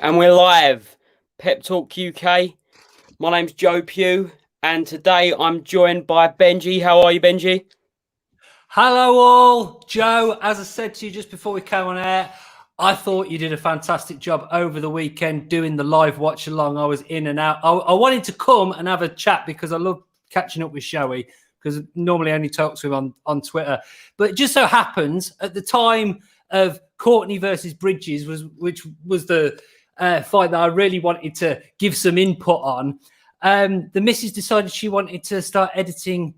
And we're live, Pep Talk UK. My name's Joe Pugh, and today I'm joined by Benji. How are you, Benji? Hello all, Joe. As I said to you just before we came on air, I thought you did a fantastic job over the weekend doing the live watch along. I was in and out. I wanted to come and have a chat because I love catching up with Shoei, because normally I only talk to him on Twitter. But it just so happens at the time of Courtney versus Bridges, which was the fight that I really wanted to give some input on. The missus decided she wanted to start editing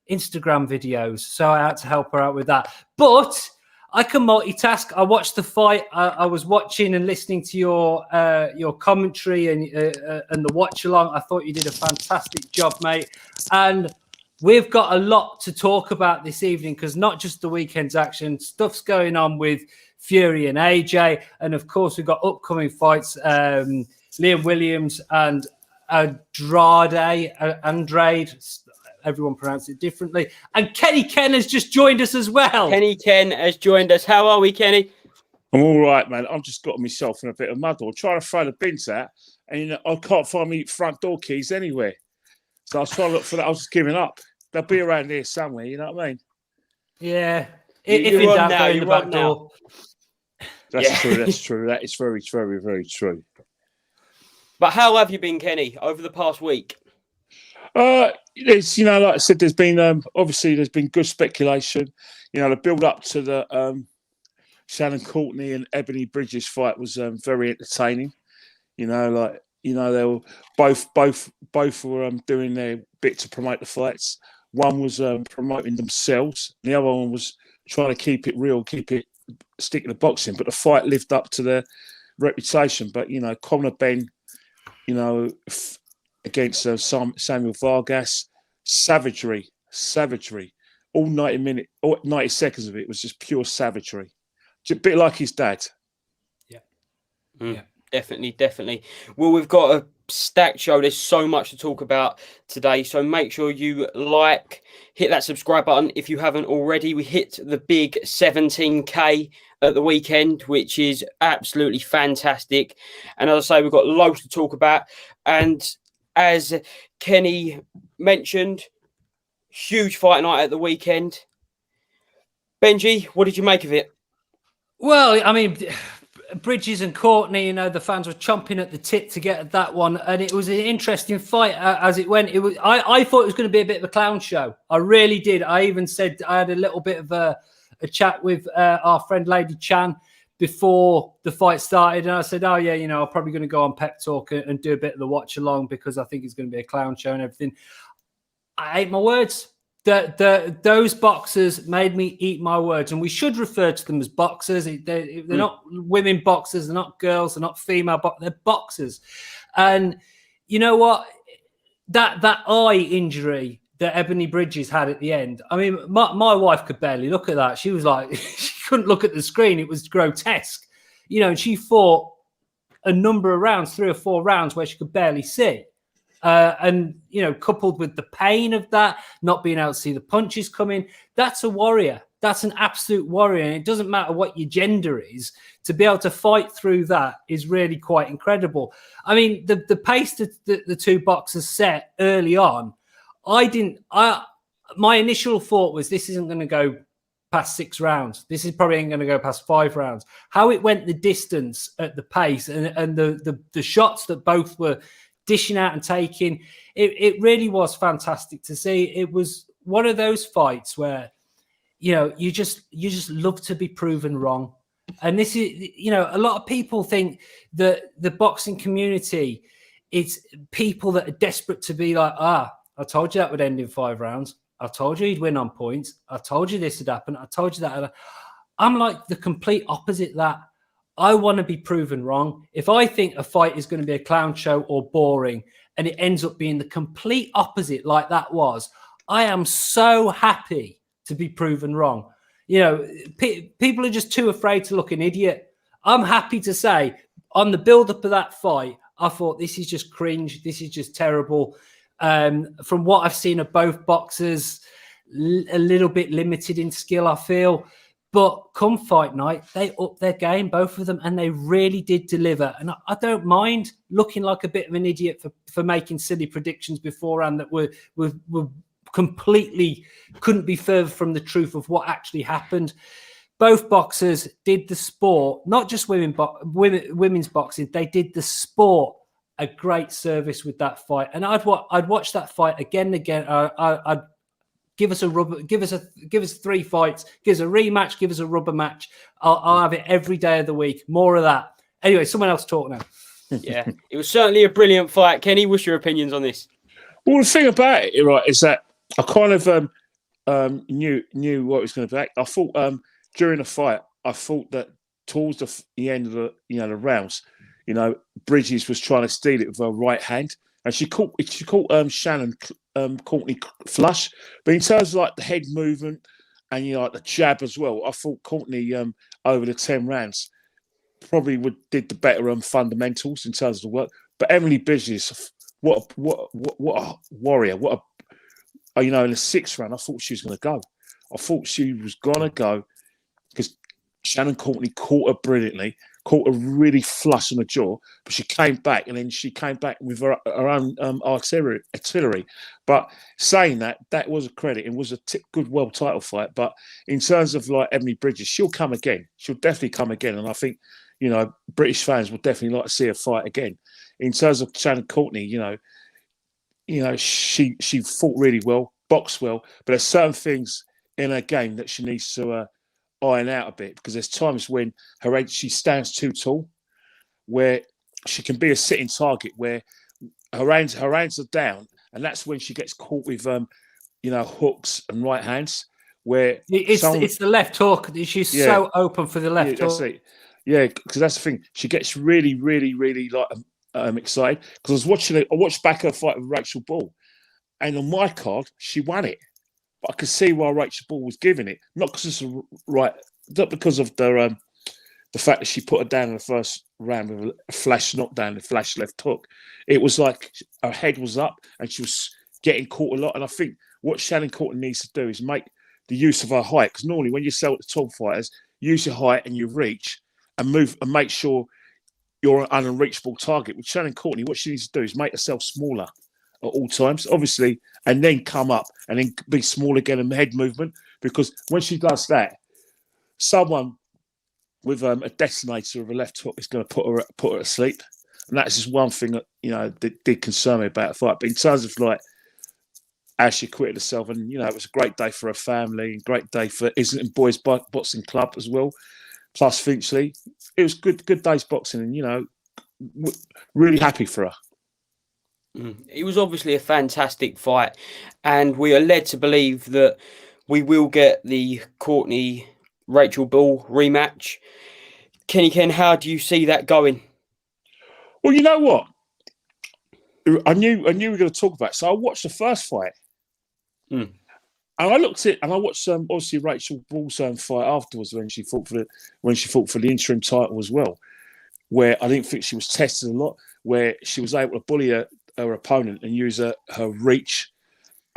Instagram videos, so I had to help her out with that. But I can multitask. I watched the fight. I was watching and listening to your commentary and the watch along. I thought you did a fantastic job, mate. And we've got a lot to talk about this evening, because not just the weekend's action, stuff's going on with Fury and AJ, and of course we've got upcoming fights. Liam Williams and Andrade. Everyone pronounced it differently. And Kenny Ken has just joined us as well. Kenny Ken has joined us. How are we, Kenny? I'm all right, man. I've just got myself in a bit of muddle. Trying to throw the bins out, and I can't find my front door keys anywhere. So I was trying to look for that. I was just giving up. They'll be around here somewhere, you know what I mean? Yeah. If in doubt, go in the back door. That's true. That's true. That is very, very, very true. But how have you been, Kenny, over the past week? It's, like I said, there's been obviously there's been good speculation. The build up to the Shannon Courtney and Ebony Bridges fight was very entertaining. They were both were doing their bit to promote the fights. One was promoting themselves, the other one was trying to keep it real, stick to the boxing. But the fight lived up to their reputation. But Conor, Benn, against Samuel Vargas, savagery. All 90 seconds of it was just pure savagery. Just a bit like his dad. Yeah. Yeah. Definitely. Well, we've got a stacked show. There's so much to talk about today. So make sure you hit that subscribe button if you haven't already. We hit the big 17K at the weekend, which is absolutely fantastic. And as I say, we've got loads to talk about. And as Kenny mentioned, huge fight night at the weekend. Benji, what did you make of it? Well, I mean, Bridges and Courtney, the fans were chomping at the tip to get that one, and it was an interesting fight as it went. It was. I thought it was going to be a bit of a clown show. I really did. I even said I had a little bit of a chat with our friend Lady Chan before the fight started, and I said, "Oh yeah, I'm probably going to go on Pep Talk and do a bit of the watch along because I think it's going to be a clown show and everything." I ate my words. Those boxers made me eat my words, and we should refer to them as boxers. They're not women boxers, they're not girls, they're not female boxers, they're boxers. And you know what? That eye injury that Ebony Bridges had at the end, I mean, my wife could barely look at that. She was like, she couldn't look at the screen. It was grotesque. And she fought a number of rounds, 3 or 4 rounds, where she could barely see. And coupled with the pain of that, not being able to see the punches coming, that's a warrior. That's an absolute warrior. And it doesn't matter what your gender is, to be able to fight through that is really quite incredible. I mean, the pace that the two boxers set early on, my initial thought was this isn't going to go past 6 rounds. This is probably ain't going to go past 5 rounds. How it went the distance at the pace and the shots that both were dishing out and taking, it really was fantastic to see. It was one of those fights where you just love to be proven wrong. And this is, a lot of people think that the boxing community, it's people that are desperate to be like, I told you that would end in 5 rounds. I told you he'd win on points. I told you this would happen. I told you that. I'm like the complete opposite of that. I want to be proven wrong. If I think a fight is going to be a clown show or boring and it ends up being the complete opposite like that was, I am so happy to be proven wrong. People are just too afraid to look an idiot. I'm happy to say on the build-up of that fight, I thought this is just cringe. This is just terrible. From what I've seen of both boxers, a little bit limited in skill, I feel. But come fight night, they upped their game, both of them, and they really did deliver. And I don't mind looking like a bit of an idiot for making silly predictions beforehand that were completely couldn't be further from the truth of what actually happened. Both boxers did the sport, not just women's boxing. They did the sport a great service with that fight, and I'd watch that fight again and again. I'd give us 3 fights, give us a rematch, give us a rubber match. I'll have it every day of the week. More of that. Anyway, someone else talk now. Yeah, it was certainly a brilliant fight. Kenny, what's your opinions on this? Well, the thing about it, right, is that I kind of knew what it was going to be. I thought during the fight, I thought that towards the end of the rounds, Bridges was trying to steal it with her right hand, and she caught Shannon Courtney flush. But in terms of like the head movement and like the jab as well, I thought Courtney over the 10 rounds probably did the better fundamentals in terms of the work. But Emily Bridges, what a warrior! In the 6th round, I thought she was going to go. I thought she was going to go because Shannon Courtney caught her brilliantly, caught her really flush on the jaw, but she came back, and then she came back with her own artillery. But saying that was a credit. It was a good world title fight. But in terms of like Emily Bridges, she'll come again. She'll definitely come again. And I think, British fans will definitely like to see her fight again. In terms of Shannon Courtney, she fought really well, boxed well, but there's certain things in her game that she needs to iron out a bit, because there's times when she stands too tall, where she can be a sitting target, where her hands are down, and that's when she gets caught with hooks and right hands. Where it's the left hook. She's so open for the left hook. That's it. Yeah, because that's the thing. She gets really, really, really excited, because I watched back her fight with Rachel Ball, and on my card she won it. But I could see why Rachel Ball was giving it, not because of the fact that she put her down in the first round with a flash knockdown, a flash left hook. It was like her head was up and she was getting caught a lot. And I think what Shannon Courtney needs to do is make the use of her height, because normally when you sell to top fighters, use your height and your reach and move and make sure you're an unreachable target. With Shannon Courtney, what she needs to do is make herself smaller at all times, obviously, and then come up and then be small again in head movement, because when she does that, someone with a detonator of a left hook is going to put her to sleep. And that's just one thing that did concern me about the fight. But in terms of like how she acquitted herself, and it was a great day for her family, and great day for Islington Boys Boxing Club as well, plus Finchley. It was good day's boxing, and really happy for her. It was obviously a fantastic fight, and we are led to believe that we will get the Courtney-Rachel Ball rematch. Kenny Ken, how do you see that going? Well, you know what? I knew we were going to talk about it, so I watched the first fight. And I looked at it, and I watched obviously Rachel Ball's fight afterwards when she fought for the interim title as well, where I didn't think she was tested a lot, where she was able to bully her opponent and use her reach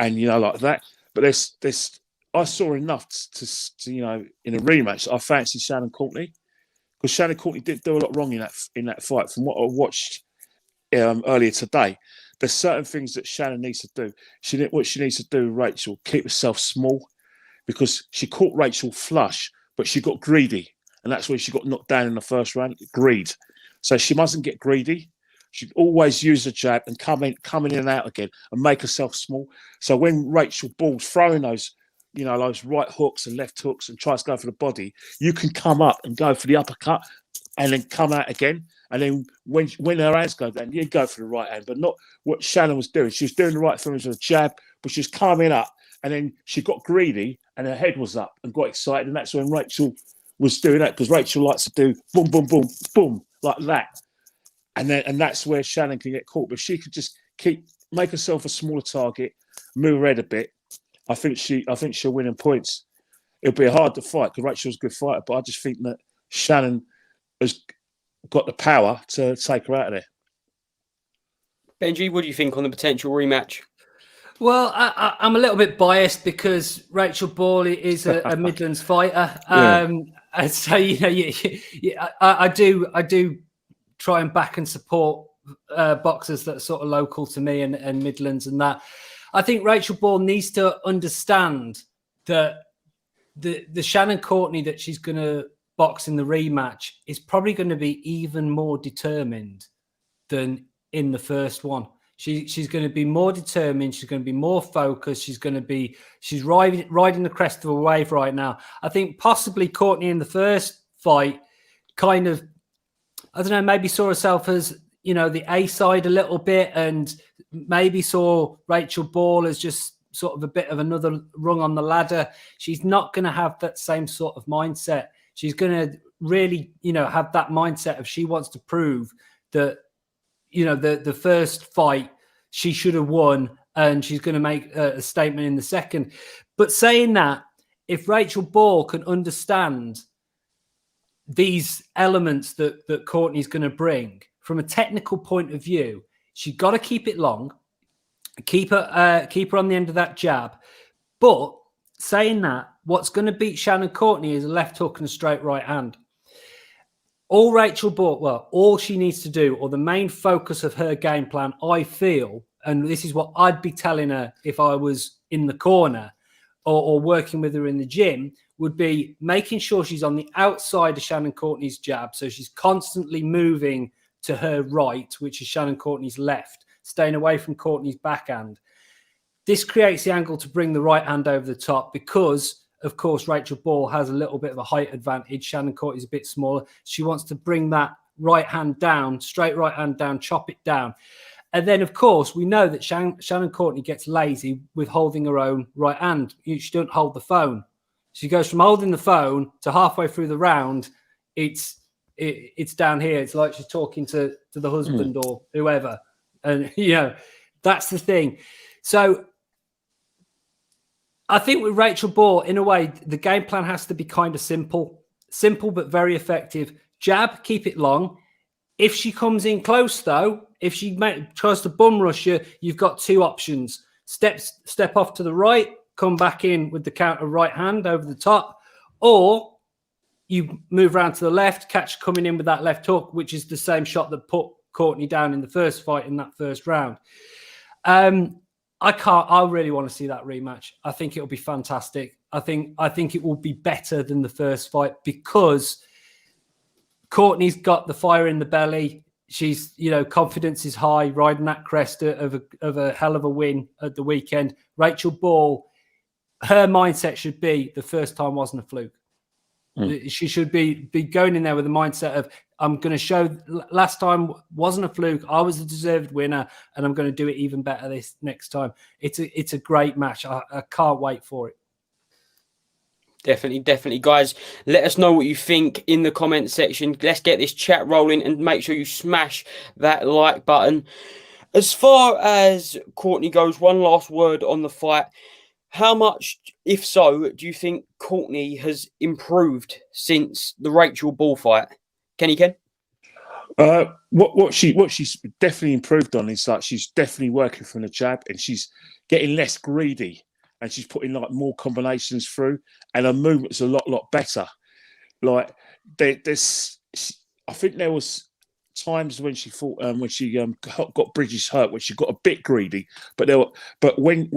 and like that. But I saw enough to in a rematch. I fancied Shannon Courtney, because Shannon Courtney didn't do a lot wrong in that fight. From what I watched earlier today, there's certain things that Shannon needs to do. What she needs to do, Rachel, keep herself small, because she caught Rachel flush, but she got greedy, and that's when she got knocked down in the first round. Greed. So she mustn't get greedy. She'd always use a jab and come in and out again and make herself small. So when Rachel Ball's throwing those right hooks and left hooks and tries to go for the body, you can come up and go for the uppercut and then come out again. And then when her hands go down, you go for the right hand, but not what Shannon was doing. She was doing the right thing with a jab, but she was coming up, and then she got greedy and her head was up and got excited. And that's when Rachel was doing that, because Rachel likes to do boom, boom, boom, boom, like that. And that's where Shannon can get caught. But she could just make herself a smaller target, move her head a bit. I think she'll win in points. It'll be a hard to fight, because Rachel's a good fighter, but I just think that Shannon has got the power to take her out of there. Benji, what do you think on the potential rematch? Well, I'm a little bit biased because Rachel Ball is a Midlands fighter, Yeah. and so I do try and back and support boxers that are sort of local to me and Midlands and that. I think Rachel Ball needs to understand that the Shannon Courtney that she's going to box in the rematch is probably going to be even more determined than in the first one. She's going to be more determined. She's going to be more focused. She's riding the crest of a wave right now. I think possibly Courtney in the first fight kind of, I don't know, maybe saw herself as, the A side a little bit, and maybe saw Rachel Ball as just sort of a bit of another rung on the ladder. She's not going to have that same sort of mindset. She's going to really, have that mindset of she wants to prove that, the first fight she should have won, and she's going to make a statement in the second. But saying that, if Rachel Ball can understand these elements that Courtney's going to bring from a technical point of view, she's got to keep it long, keep her on the end of that jab. But saying that, what's going to beat Shannon Courtney is a left hook and a straight right hand. All she needs to do, or the main focus of her game plan, I feel, and this is what I'd be telling her if I was in the corner or working with her in the gym, would be making sure she's on the outside of Shannon Courtney's jab. So she's constantly moving to her right, which is Shannon Courtney's left, staying away from Courtney's backhand. This creates the angle to bring the right hand over the top because, of course, Rachel Ball has a little bit of a height advantage. Shannon Courtney's a bit smaller. She wants to bring that right hand down, straight right hand down, chop it down. And then, of course, we know that Shannon Courtney gets lazy with holding her own right hand. She don't hold the phone. She goes from holding the phone to halfway through the round, it's down here. It's like she's talking to the husband or whoever. And, that's the thing. So I think with Rachel Ball, in a way, the game plan has to be kind of simple but very effective. Jab, keep it long. If she comes in close, though, if she tries to bum rush you, you've got two options. Step off to the right, come back in with the counter right hand over the top, or you move around to the left, catch coming in with that left hook, which is the same shot that put Courtney down in the first fight in that first round. I really want to see that rematch. I think it'll be fantastic. I think it will be better than the first fight because Courtney's got the fire in the belly. She's, confidence is high, riding that crest of a hell of a win at the weekend. Rachel Ball, her mindset should be the first time wasn't a fluke. She should be going in there with the mindset of, I'm going to show last time wasn't a fluke. I was the deserved winner, and I'm going to do it even better this next time. It's a great match. I can't wait for it. Definitely, guys. Let us know what you think in the comment section. Let's get this chat rolling, and make sure you smash that like button. As far as Courtney goes, one last word on the fight. How much, if so, do you think Courtney has improved since the Rachel Ball fight? Ken? What she's definitely improved on is like she's definitely working from the jab, and she's getting less greedy, and she's putting like more combinations through, and her movement's a lot better. Like there's, I think there was times when she fought when she got Bridges hurt, when she got a bit greedy, but when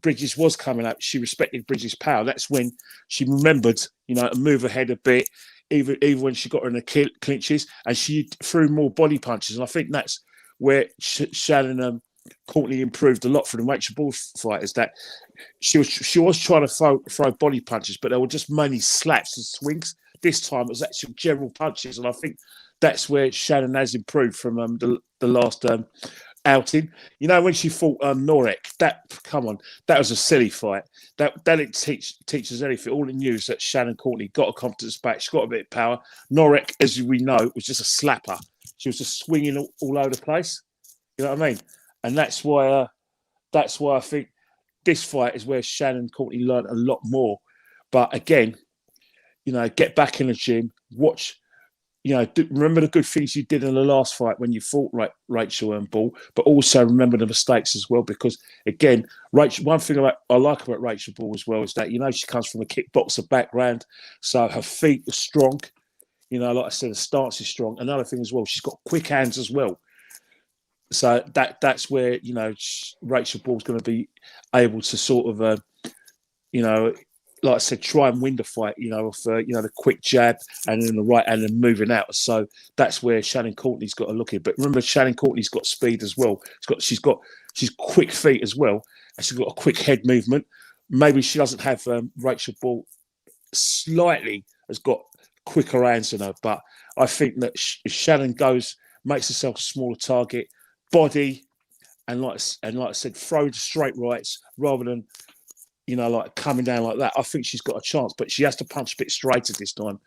Bridges was coming up, she respected Bridges' power. That's when she remembered, to move ahead a bit, even when she got her in the clinches, and she threw more body punches. And I think that's where Shannon Courtney improved a lot from the Rachel Ball fight, is that she was trying to throw body punches, but they were just mainly slaps and swings. This time it was actually general punches, and I think that's where Shannon has improved from the last outing. When she fought Norek, that was a silly fight. That didn't teach us anything. All it knew is that Shannon Courtney got her confidence back. She got a bit of power. Norek, as we know, was just a slapper. She was just swinging all over the place. You know what I mean? And that's why I think this fight is where Shannon Courtney learned a lot more. But again, get back in the gym, watch remember the good things you did in the last fight when you fought Rachel and Ball, but also remember the mistakes as well. Because again, Rachel, one thing I like about Rachel Ball as well is that she comes from a kickboxer background, so her feet are strong. Like I said, the stance is strong. Another thing as well, she's got quick hands as well. So that's where Rachel Ball's going to be able to sort of like I said, try and win the fight, with the quick jab and then the right hand and moving out. So that's where Shannon Courtney's got to look at. But remember, Shannon Courtney's got speed as well. She's quick feet as well, and she's got a quick head movement. Maybe she doesn't have Rachel Ball slightly has got quicker hands than her, but I think that if Shannon makes herself a smaller target, body, and like I said, throw the straight rights rather than like coming down like that, I think she's got a chance. But she has to punch a bit straighter this time,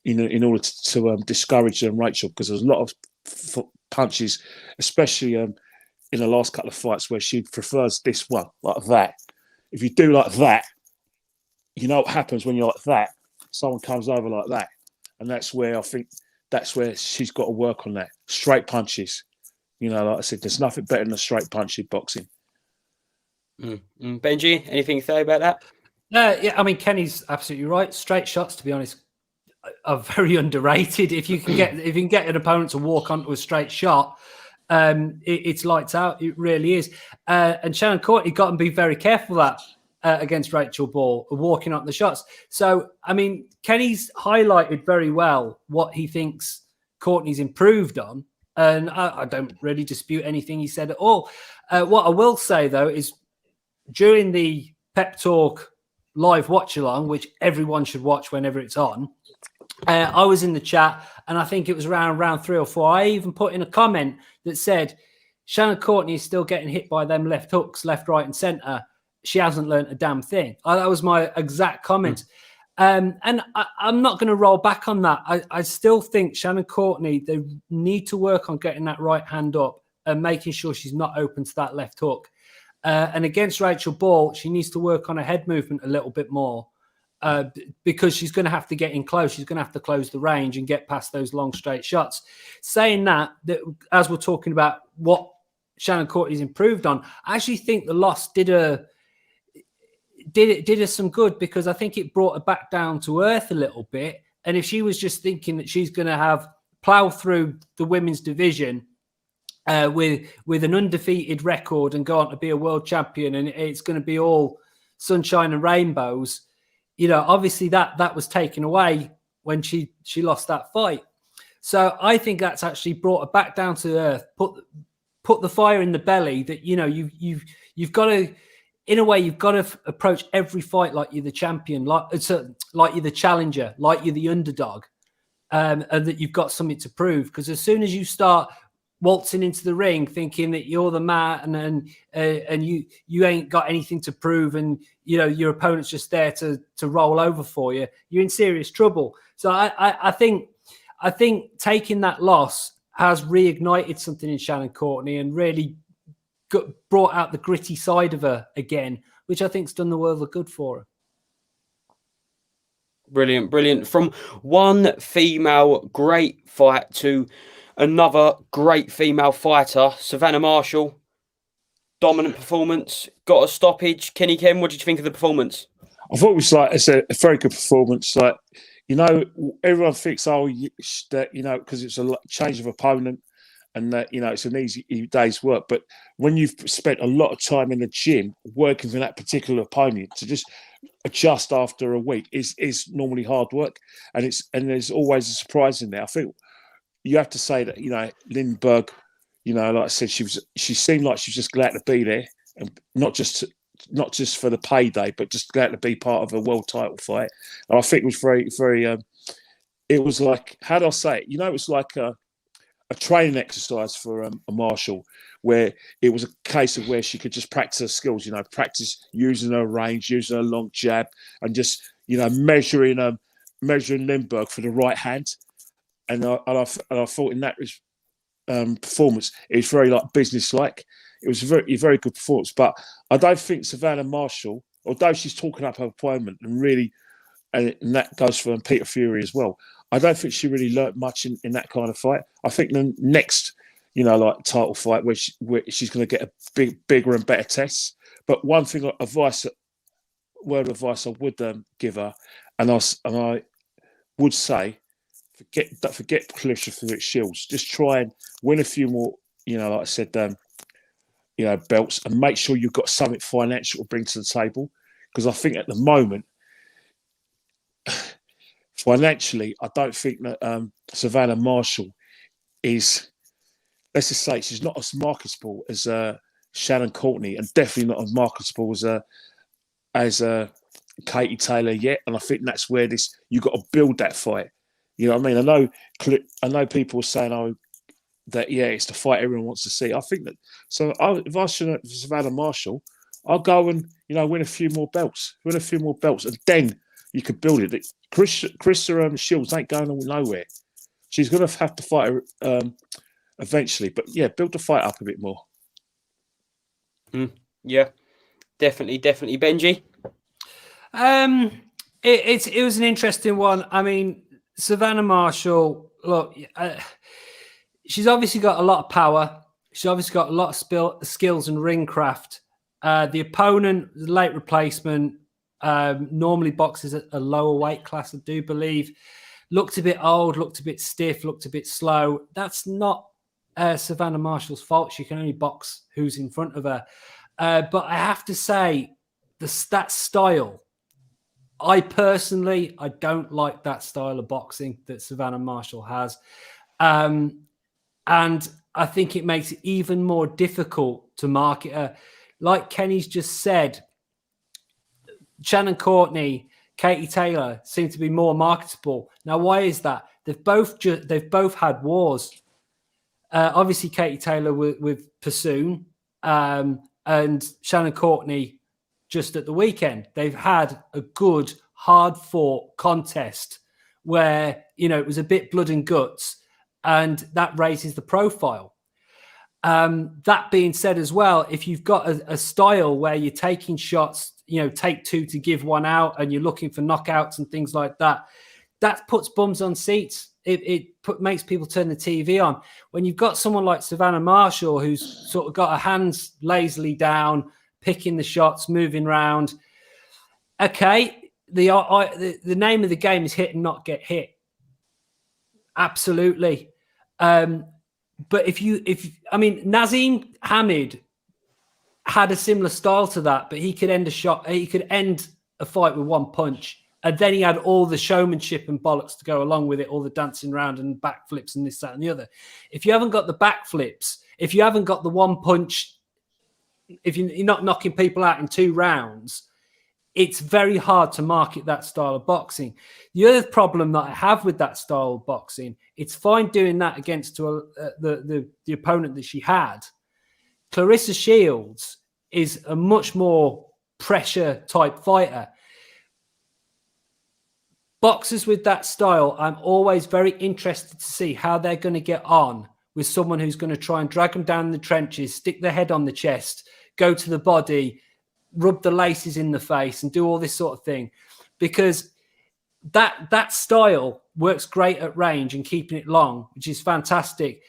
in order to discourage Rachel, because there's a lot of punches, especially in the last couple of fights, where she prefers this one like that. If you do like that, you know what happens when you're like that. Someone comes over like that, and that's where she's got to work on that. Straight punches, like I said, there's nothing better than a straight punch in boxing. Benji, anything to say about that? Yeah, I mean, Kenny's absolutely right. Straight shots, to be honest, are very underrated. If you can get an opponent to walk onto a straight shot, it's lights out. It really is. And Shannon Courtney got to be very careful of that against Rachel Ball, walking on the shots. So, I mean, Kenny's highlighted very well what he thinks Courtney's improved on, and I don't really dispute anything he said at all. What I will say, though, is during the Pep Talk live watch along, which everyone should watch whenever it's on, I was in the chat, and I think it was around round 3 or 4. I even put in a comment that said, Shannon Courtney is still getting hit by them left hooks, left, right, and centre. She hasn't learnt a damn thing. That was my exact comment. And I'm not going to roll back on that. I still think Shannon Courtney, they need to work on getting that right hand up and making sure she's not open to that left hook. And against Rachel Ball, she needs to work on her head movement a little bit more, because she's going to have to get in close. She's going to have to close the range and get past those long straight shots. Saying that as we're talking about what Shannon Courtney's improved on, I actually think the loss did her some good, because I think it brought her back down to earth a little bit. And if she was just thinking that she's going to plow through the women's division with an undefeated record and go on to be a world champion, and it's going to be all sunshine and rainbows, obviously that was taken away when she lost that fight. So I think that's actually brought her back down to earth, put the fire in the belly that you've got to, in a way, you've got to approach every fight like you're the champion, like you're the challenger, like you're the underdog, and that you've got something to prove. Because as soon as you start waltzing into the ring thinking that you're the man and you ain't got anything to prove, and your opponent's just there to roll over for you, you're in serious trouble. So I think taking that loss has reignited something in Shannon Courtney and really brought out the gritty side of her again, which I think's done the world of good for her. Brilliant. From one female great fight to another great female fighter, Savannah Marshall, dominant performance, got a stoppage. Kenny Ken, what did you think of the performance? I thought it was a very good performance. Everyone thinks, because it's a change of opponent and that, it's an easy day's work. But when you've spent a lot of time in the gym working for that particular opponent, to just adjust after a week is normally hard work. And there's always a surprise in there. I think you have to say that, Lindbergh, like I said, she seemed like she was just glad to be there, and not just for the payday, but just glad to be part of a world title fight. And I think it was very, very. It was like, how do I say it? It was like a training exercise for a Marshall, where it was a case of where she could just practice her skills. Practice using her range, using her long jab, and just measuring Lindbergh for the right hand. And I thought in that performance, it was very business-like. It was a very, very good performance. But I don't think Savannah Marshall, although she's talking up her opponent and really, and that goes for Peter Fury as well, I don't think she really learnt much in that kind of fight. I think the next, like title fight where she's going to get a bigger and better test. But one thing, word of advice I would give her, and I would say, forget Clarissa for its shields. Just try and win a few more, like I said, belts, and make sure you've got something financial to bring to the table. Because I think at the moment, financially, I don't think that Savannah Marshall is, let's just say, she's not as marketable as Shannon Courtney, and definitely not as marketable as Katie Taylor yet. And I think that's where you've got to build that fight. You know what I mean? I know people are saying, "Oh, that it's the fight everyone wants to see." I think that. So if I should Savannah Marshall, I'll go and win a few more belts, and then you could build it. Carissa Shields ain't going nowhere. She's going to have to fight her eventually, but build the fight up a bit more. Yeah, definitely, Benji. It was an interesting one. I mean, Savannah Marshall, look, she's obviously got a lot of power. She's obviously got a lot of skills and ring craft. The opponent, the late replacement, normally boxes at a lower weight class, I do believe. Looked a bit old, looked a bit stiff, looked a bit slow. That's not Savannah Marshall's fault. She can only box who's in front of her. But I have to say, that style, I don't like that style of boxing that Savannah Marshall has. And I think it makes it even more difficult to market her. Like Kenny's just said, Shannon Courtney, Katie Taylor seem to be more marketable. Now, why is that? They've both had wars. Obviously, Katie Taylor with Pursoon, and Shannon Courtney just at the weekend. They've had a good, hard-fought contest where, it was a bit blood and guts, and that raises the profile. That being said as well, if you've got a style where you're taking shots, take two to give one out, and you're looking for knockouts and things like that, that puts bums on seats. It makes people turn the TV on. When you've got someone like Savannah Marshall, who's sort of got her hands lazily down, picking the shots, moving around. Okay, the name of the game is hit and not get hit. Absolutely. But Nazim Hamid had a similar style to that, but he could end a fight with one punch. And then he had all the showmanship and bollocks to go along with it, all the dancing around and backflips and this, that, and the other. If you haven't got the backflips, if you haven't got the one punch, if you're not knocking people out in 2 rounds, it's very hard to market that style of boxing. The other problem that I have with that style of boxing, it's fine doing that against the opponent that she had. Clarissa Shields is a much more pressure type fighter. Boxers with that style, I'm always very interested to see how they're going to get on with someone who's going to try and drag them down the trenches, stick their head on the chest, go to the body, rub the laces in the face, and do all this sort of thing. Because that style works great at range and keeping it long, which is fantastic.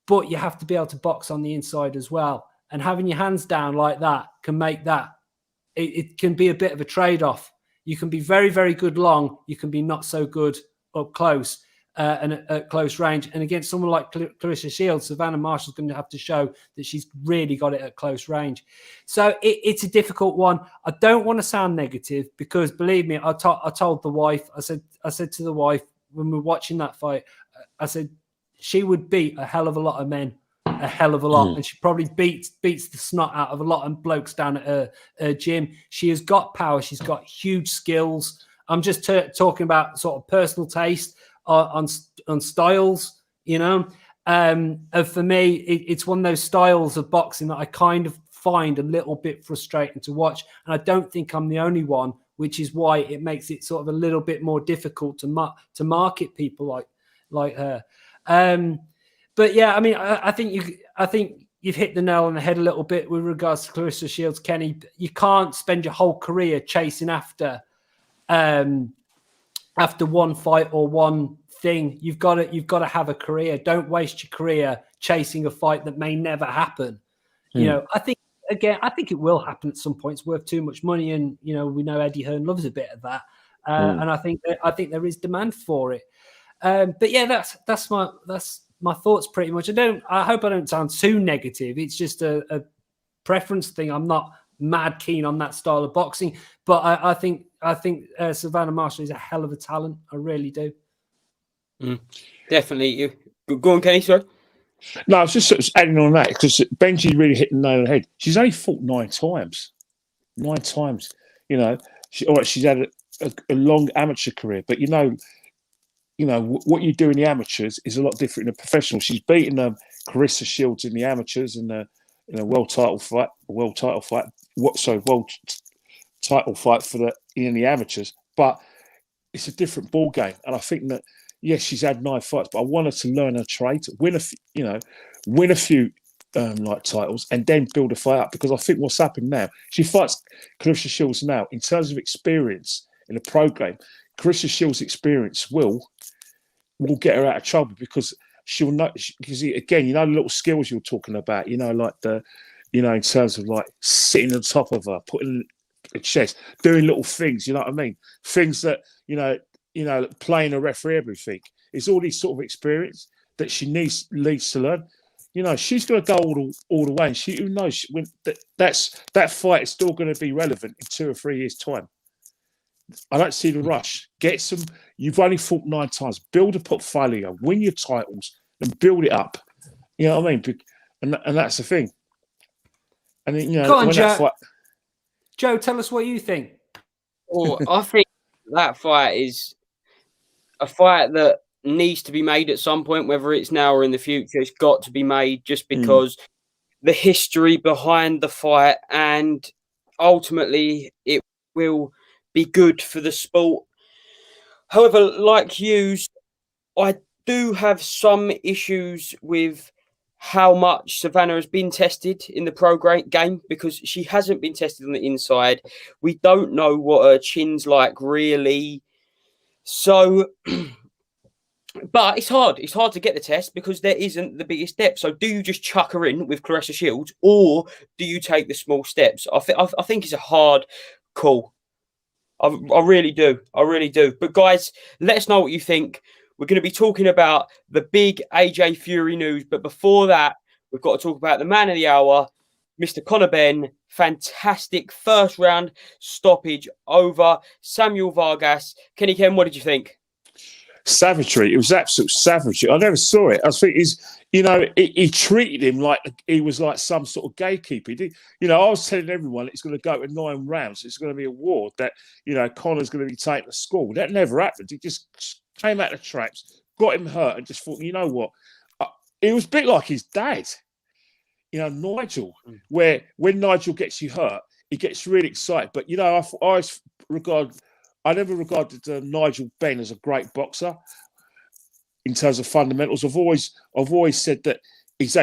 But you have to be able to box on the inside as well. And having your hands down like that can make that, it can be a bit of a trade-off. You can be very, very good long. You can be not so good up close and at close range. And against someone like Clarissa Shields, Savannah Marshall's going to have to show that she's really got it at close range. So it's a difficult one. I don't want to sound negative because, believe me, I told the wife, I said to the wife when we were watching that fight, I said, she would beat a hell of a lot of men. A hell of a lot, and she probably beats the snot out of a lot of blokes down at her gym. She has got power. She's got huge skills. I'm just talking about sort of personal taste on styles, And for me, it's one of those styles of boxing that I kind of find a little bit frustrating to watch, and I don't think I'm the only one, which is why it makes it sort of a little bit more difficult to market people like her. But yeah, I mean, I think you've hit the nail on the head a little bit with regards to Clarissa Shields, Kenny. You can't spend your whole career chasing after one fight or one thing. You've got to have a career. Don't waste your career chasing a fight that may never happen. You know, I think it will happen at some point. It's worth too much money, and you know, we know Eddie Hearn loves a bit of that, and I think there is demand for it. But yeah, that's my thoughts pretty much. I hope I don't sound too negative. It's just a preference thing. I'm not mad keen on that style of boxing, but I think Savannah Marshall is a hell of a talent. I really do. Definitely. Go on, Kenny. Sorry. No, I was just sort of adding on that because Benji really hit the nail on the head. She's only fought 9 times. 9 times. You know, she's had a long amateur career, but you know what you do in the amateurs is a lot different in the professional. She's beaten Carissa Shields in the amateurs in a world title fight. World title fight in the amateurs, but it's a different ball game. And I think that yes, she's had 9 fights, but I want her to learn her trade, win a few like titles, and then build a fight up. Because I think what's happened now, she fights Carissa Shields now in terms of experience in the pro game. Carissa Shields' experience will get her out of trouble because she'll know. Because again, you know, the little skills you're talking about. You know, like in terms of like sitting on top of her, putting the chest, doing little things. You know what I mean? Things that playing a referee, everything. It's all these sort of experience that she needs to learn. You know, she's going to go all the way, and who knows when that fight is still going to be relevant in 2 or 3 years' time. I don't see the rush. Get some. You've only fought 9 times. Build a portfolio, win your titles, and build it up. You know what I mean? And that's the thing. And then, Go on, Joe. Joe, tell us what you think. Well, I think that fight is a fight that needs to be made at some point, whether it's now or in the future. It's got to be made just because the history behind the fight, and ultimately it will be good for the sport. However, like you, I do have some issues with how much Savannah has been tested in the pro game, because she hasn't been tested on the inside. We don't know what her chin's like, really. So, but it's hard. It's hard to get the test because there isn't the biggest step. So do you just chuck her in with Carissa Shields, or do you take the small steps? I think it's a hard call. I really do. I really do. But guys, let us know what you think. We're going to be talking about the big AJ Fury news. But before that, we've got to talk about the man of the hour, Mr. Conor Benn. Fantastic first round stoppage over Samuel Vargas. Kenny Ken, what did you think? Savagery. It was absolute savagery. I never saw it. I think he treated him like he was like some sort of gatekeeper. I was telling everyone it's going to go to 9 rounds. It's going to be a war that, Conor's going to be taken to school. That never happened. He just came out the traps, got him hurt, and just thought, you know what? It was a bit like his dad, Nigel, where when Nigel gets you hurt, he gets really excited. But, I never regarded Nigel Benn as a great boxer in terms of fundamentals. I've always said that he's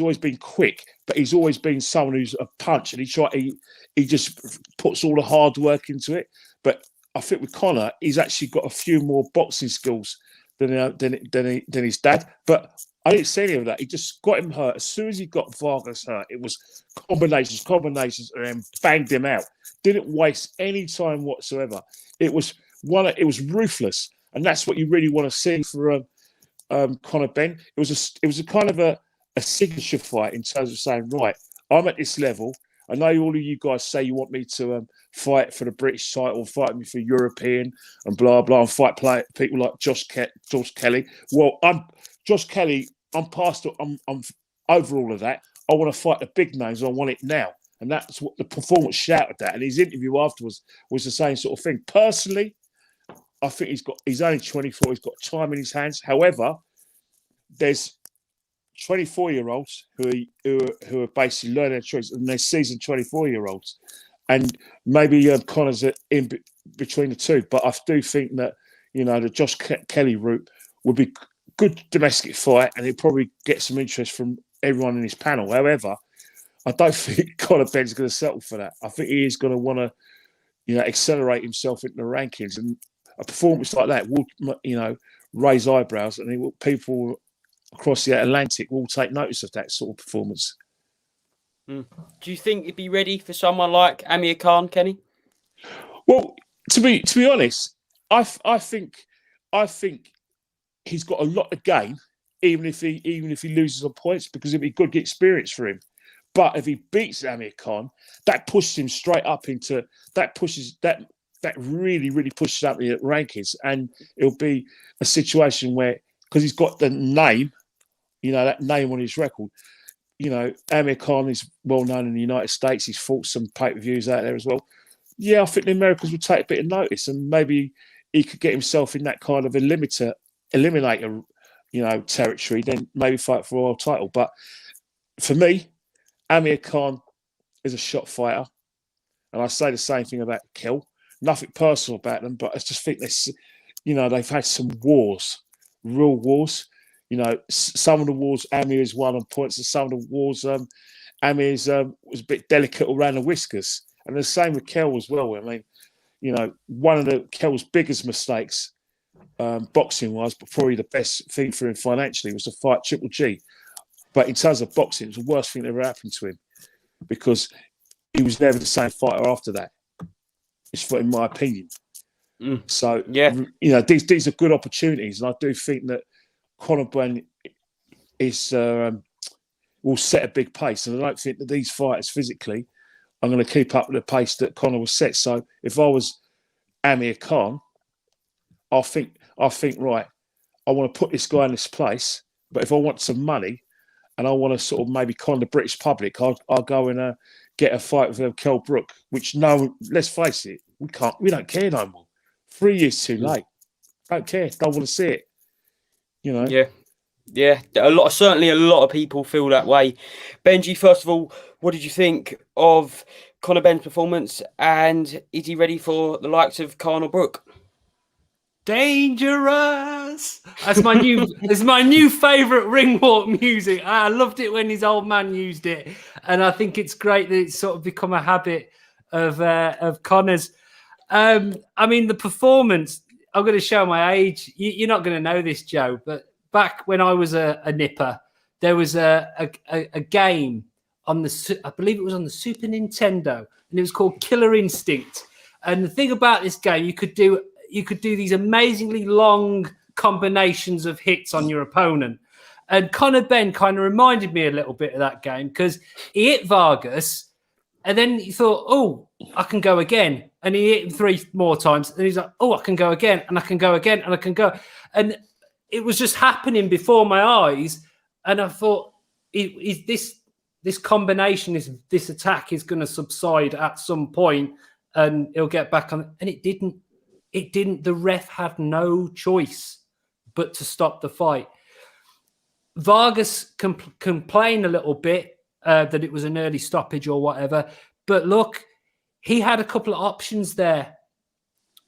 always been quick, but he's always been someone who's a punch, and he just puts all the hard work into it. But I think with Conor, he's actually got a few more boxing skills than his dad. But I didn't see any of that. He just got him hurt. As soon as he got Vargas hurt, it was combinations, and then banged him out. Didn't waste any time whatsoever. It was ruthless, and that's what you really want to see for Conor Benn. It was a kind of a signature fight in terms of saying, right, I'm at this level. I know all of you guys say you want me to fight for the British title, fight me for European, and blah blah, and fight people like Josh Kelly. Well, Josh Kelly. I'm past. I'm over all of that. I want to fight the big names. I want it now. And that's what the performance shouted at. And his interview afterwards was the same sort of thing. Personally, I think he's only 24. He's got time in his hands. However, there's 24-year-olds who are basically learning their choice, and they're seasoned 24-year-olds. And maybe Conor's in between the two. But I do think that, the Josh Kelly route would be good domestic fight, and he'll probably get some interest from everyone in his panel. However, I don't think Conor Benn's going to settle for that. I think he is going to want to, accelerate himself into the rankings, and a performance like that will, raise eyebrows, and people across the Atlantic will take notice of that sort of performance. Do you think you'd be ready for someone like Amir Khan, Kenny? Well, to be honest, I think he's got a lot to gain, even if he loses on points, because it'd be good experience for him. But if he beats Amir Khan, that pushes him straight up into that really pushes up the rankings, and it'll be a situation where, because he's got the name, that name on his record. Amir Khan is well known in the United States. He's fought some pay-per-views out there as well. Yeah, I think the Americans would take a bit of notice, and maybe he could get himself in that kind of eliminator, territory, then maybe fight for a world title. But for me, Amir Khan is a shot fighter, and I say the same thing about Kell. Nothing personal about them, but I just think they've had some wars, real wars. Some of the wars Amir's won on points, and some of the wars Amir's was a bit delicate around the whiskers. And the same with Kell as well. I mean, one of Kell's biggest mistakes, boxing-wise, but probably the best thing for him financially, was to fight Triple G. But in terms of boxing, it was the worst thing that ever happened to him, because he was never the same fighter after that. It's in my opinion. So, yeah, these are good opportunities, and I do think that Conor Benn will set a big pace, and I don't think that these fighters physically are going to keep up with the pace that Conor will set. So, if I was Amir Khan, I think right, I want to put this guy in this place, but if I want some money and I want to sort of maybe con the British public, I'll go and get a fight with Kell Brook, which let's face it, we don't care no more. 3 years too late. Don't care. Don't want to see it. Yeah. Certainly a lot of people feel that way. Benji, first of all, what did you think of Conor Benn's performance, and is he ready for the likes of Khan or Brook? Dangerous. That's my new favorite ring walk music. I loved it when his old man used it, and I think it's great that it's sort of become a habit of Conor's. I mean, the performance. I'm going to show my age. You're not going to know this, Joe, but back when I was a nipper, there was a game on I believe it was on the Super Nintendo, and it was called Killer Instinct. And the thing about this game, you could do these amazingly long combinations of hits on your opponent. And Conor Benn kind of reminded me a little bit of that game, because he hit Vargas, and then he thought, oh, I can go again. And he hit him 3 more times. And he's like, oh, I can go again, and I can go again, and I can go. And it was just happening before my eyes. And I thought, this combination, this attack is going to subside at some point, and he'll get back on. And it didn't. It didn't. The ref had no choice but to stop the fight. Vargas complained a little bit that it was an early stoppage or whatever. But look, he had a couple of options there.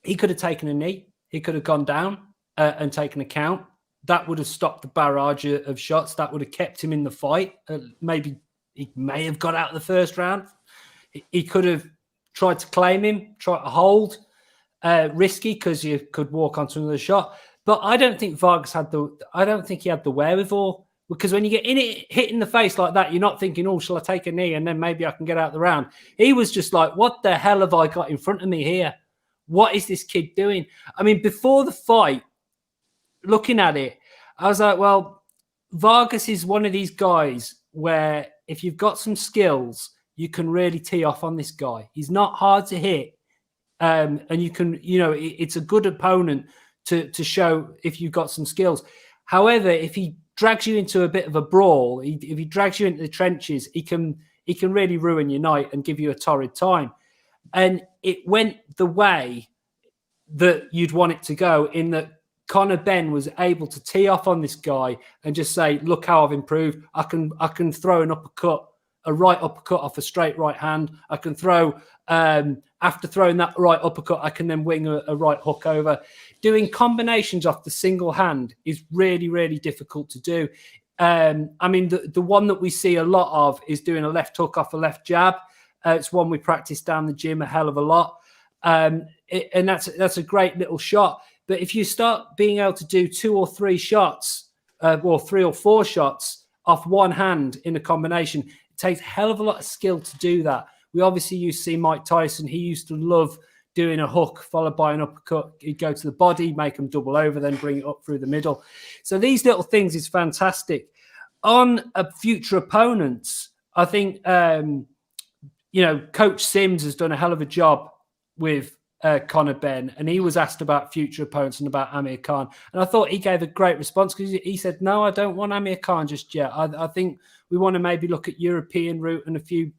He could have taken a knee. He could have gone down and taken a count. That would have stopped the barrage of shots. That would have kept him in the fight. Maybe he may have got out of the first round. He could have tried to claim him, try to hold. Risky, because you could walk onto another shot. But I don't think Vargas I don't think he had the wherewithal, because when you get hit in the face like that, you're not thinking, oh, shall I take a knee and then maybe I can get out of the round. He was just like, what the hell have I got in front of me here? What is this kid doing? I mean, before the fight, looking at it, I was like, well, Vargas is one of these guys where if you've got some skills, you can really tee off on this guy. He's not hard to hit. And you can, it's a good opponent to show if you've got some skills. However, if he drags you into a bit of a brawl, if he drags you into the trenches, he can really ruin your night and give you a torrid time. And it went the way that you'd want it to go, in that Conor Benn was able to tee off on this guy and just say, look how I've improved. I can throw an uppercut, a right uppercut off a straight right hand. I can throw, after throwing that right uppercut, I can then wing a right hook over. Doing combinations off the single hand is really, really difficult to do. I mean, the one that we see a lot of is doing a left hook off a left jab. It's one we practice down the gym a hell of a lot. And that's a great little shot. But if you start being able to do 2 or 3 shots, or 3 or 4 shots off one hand in a combination, it takes a hell of a lot of skill to do that. We obviously used to see Mike Tyson. He used to love doing a hook followed by an uppercut. He'd go to the body, make them double over, then bring it up through the middle. So these little things is fantastic. On future opponents, I think, Coach Sims has done a hell of a job with Conor Benn, and he was asked about future opponents and about Amir Khan. And I thought he gave a great response because he said, no, I don't want Amir Khan just yet. I think we want to maybe look at European route and a few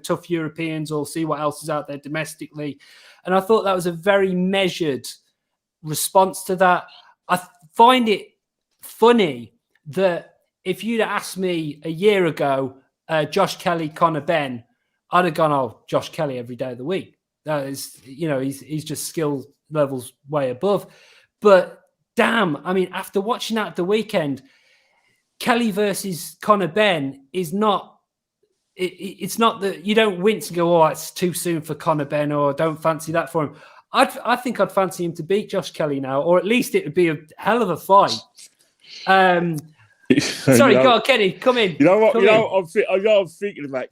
tough Europeans, or see what else is out there domestically. And I thought that was a very measured response to that. I find it funny that if you'd asked me a year ago, Josh Kelly, Conor Benn, I'd have gone, oh, Josh Kelly every day of the week. That is, he's just skill levels way above. But damn, I mean, after watching that at the weekend, Kelly versus Conor Benn is not, it's not that you don't wince and go, oh, it's too soon for Conor Benn, or don't fancy that for him. I think I'd fancy him to beat Josh Kelly now, or at least it would be a hell of a fight. Sorry, go on, Kenny, come in. You know what? I'm thinking about,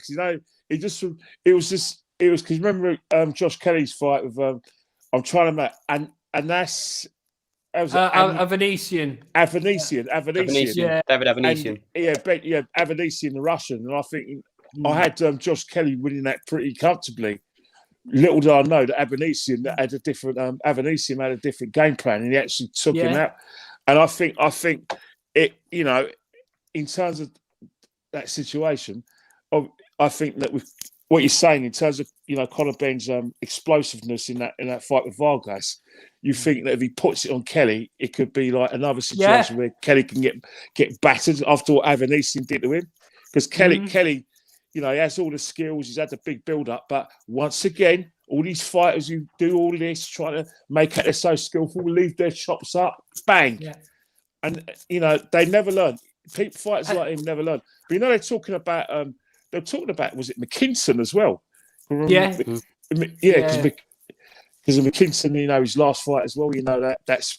because it was because remember Josh Kelly's fight with I'm trying to make and that's Avanesian, yeah, David Avanesian, Avanesian, the Russian, and I think I had Josh Kelly winning that pretty comfortably. Little did I know that Avanesian had a different game plan, and he actually took him out. And I think it, in terms of that situation, I think that with what you're saying in terms of Conor Benn's explosiveness in that fight with Vargas, you think that if he puts it on Kelly, it could be like another situation where Kelly can get battered after what Avanesian did to him, because Kelly, he has all the skills, he's had the big build up, but once again, all these fighters who do all this, trying to make it they're so skillful, leave their chops up, bang, and they never learn. Fighters like him never learn. But they're talking about was it McKinson as well? Because of McKinson, his last fight as well. That's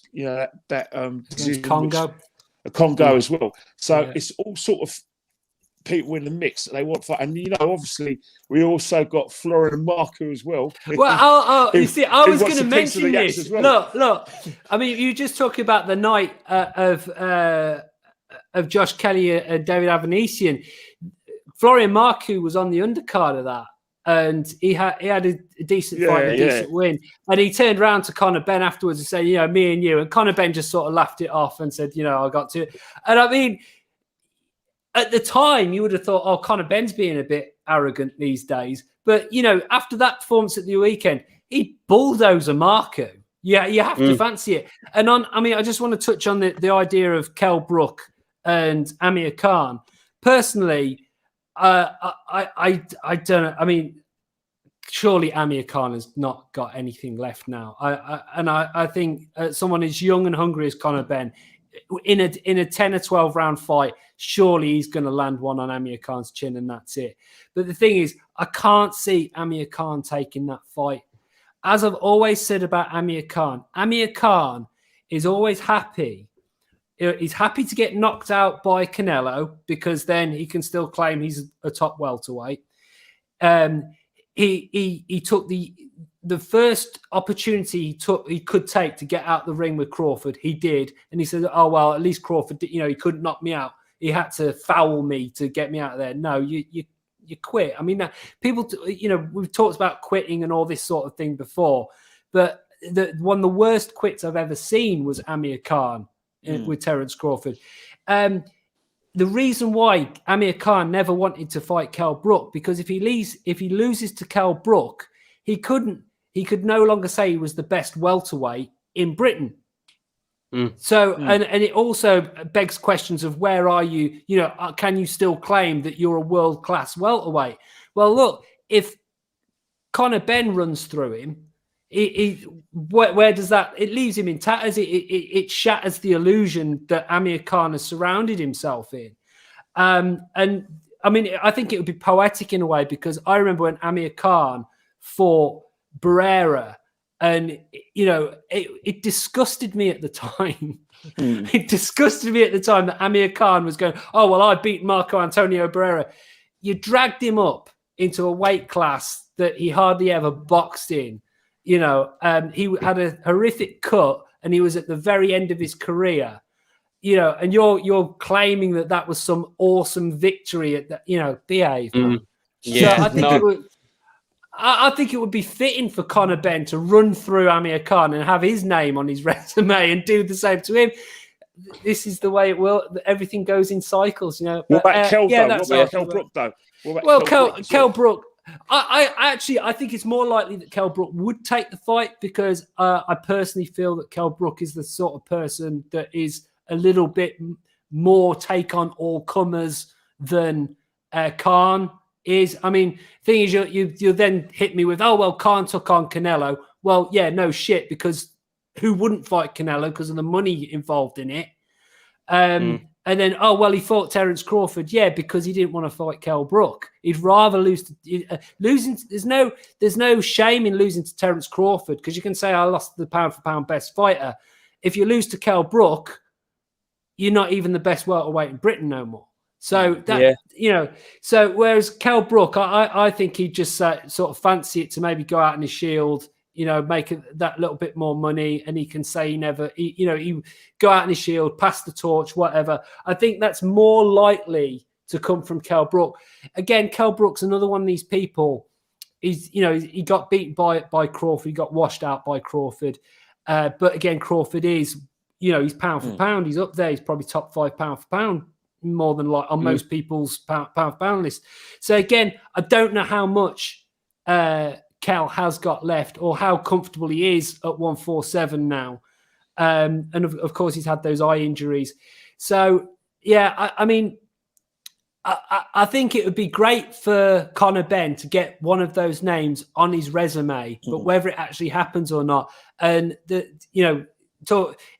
Congo as well. So it's all sort of people in the mix that they want fight, and obviously we also got Florian Marco as well. Well, you see, I was going to mention this. Well. Look. I mean, you just talking about the night of Josh Kelly and David Avanesian. Florian Marco was on the undercard of that, and he had a decent fight, a decent win. And he turned around to Conor Benn afterwards and said, me and you. And Conor Benn just sort of laughed it off and said, I got to. And I mean, at the time, you would have thought, oh, Conor Benn's being a bit arrogant these days. But, after that performance at the weekend, he bulldozer Marco. Yeah, you have to fancy it. And I just want to touch on the idea of Kell Brook and Amir Khan. Personally, I don't know. I mean, surely Amir Khan has not got anything left now. I think someone as young and hungry as Conor Benn, in a 10 or 12 round fight, surely he's going to land one on Amir Khan's chin and that's it. But the thing is, I can't see Amir Khan taking that fight. As I've always said about Amir Khan is always happy. He's happy to get knocked out by Canelo, because then he can still claim he's a top welterweight. He took the first opportunity he could take to get out the ring with Crawford. He did, and he said, "Oh well, at least Crawford, he couldn't knock me out. He had to foul me to get me out of there." No, you quit. I mean, people, we've talked about quitting and all this sort of thing before, but one of the worst quits I've ever seen was Amir Khan. With Terence Crawford. The reason why Amir Khan never wanted to fight Kell Brook, because if he loses to Kell Brook, he could no longer say he was the best welterweight in Britain. So and it also begs questions of where are you? Can you still claim that you're a world-class welterweight? Well, look, if Conor Benn runs through him, where does that? It leaves him in tatters. It shatters the illusion that Amir Khan has surrounded himself in. And I mean, I think it would be poetic in a way, because I remember when Amir Khan fought Barrera And, you know, it disgusted me at the time. It disgusted me at the time that Amir Khan was going, oh, well, I beat Marco Antonio Barrera. You dragged him up into a weight class that he hardly ever boxed in. You know, he had a horrific cut and he was at the very end of his career. You know, and you're claiming that was some awesome victory at that, you know, behave, man. Yeah, so I think it would be fitting for Conor Benn to run through Amir Khan and have his name on his resume and do the same to him. This is the way it will. Everything goes in cycles, you know. What about Kell, yeah, though? What about Kell Brook, though? Well, Kell Brook, I think it's more likely that Kell Brook would take the fight because I personally feel that Kell Brook is the sort of person that is a little bit more take on all comers than Khan is. I mean, thing is, you then hit me with, oh, well, Khan took on Canelo. Well, yeah, no shit, because who wouldn't fight Canelo because of the money involved in it? And then, oh, well, he fought Terence Crawford. Yeah, because he didn't want to fight Kell Brook. He'd rather lose. Losing. There's no shame in losing to Terence Crawford because you can say I lost the pound for pound best fighter. If you lose to Kell Brook, you're not even the best welterweight in Britain no more. So that you know. So whereas Kell Brook, I think he'd just sort of fancy it to maybe go out in his shield. You know, make that little bit more money, and he can say he go out in his shield, pass the torch, whatever. I think that's more likely to come from Kell Brook. Again, Kell Brook's another one of these people. He got beaten by Crawford, he got washed out by Crawford. But again, Crawford is, he's pound for pound. He's up there. He's probably top 5 pound for pound, more than like on most people's pound for pound list. So again, I don't know how much Kell has got left or how comfortable he is at 147 now. And of course, he's had those eye injuries. So, yeah, I mean, I think it would be great for Conor Benn to get one of those names on his resume, but whether it actually happens or not, and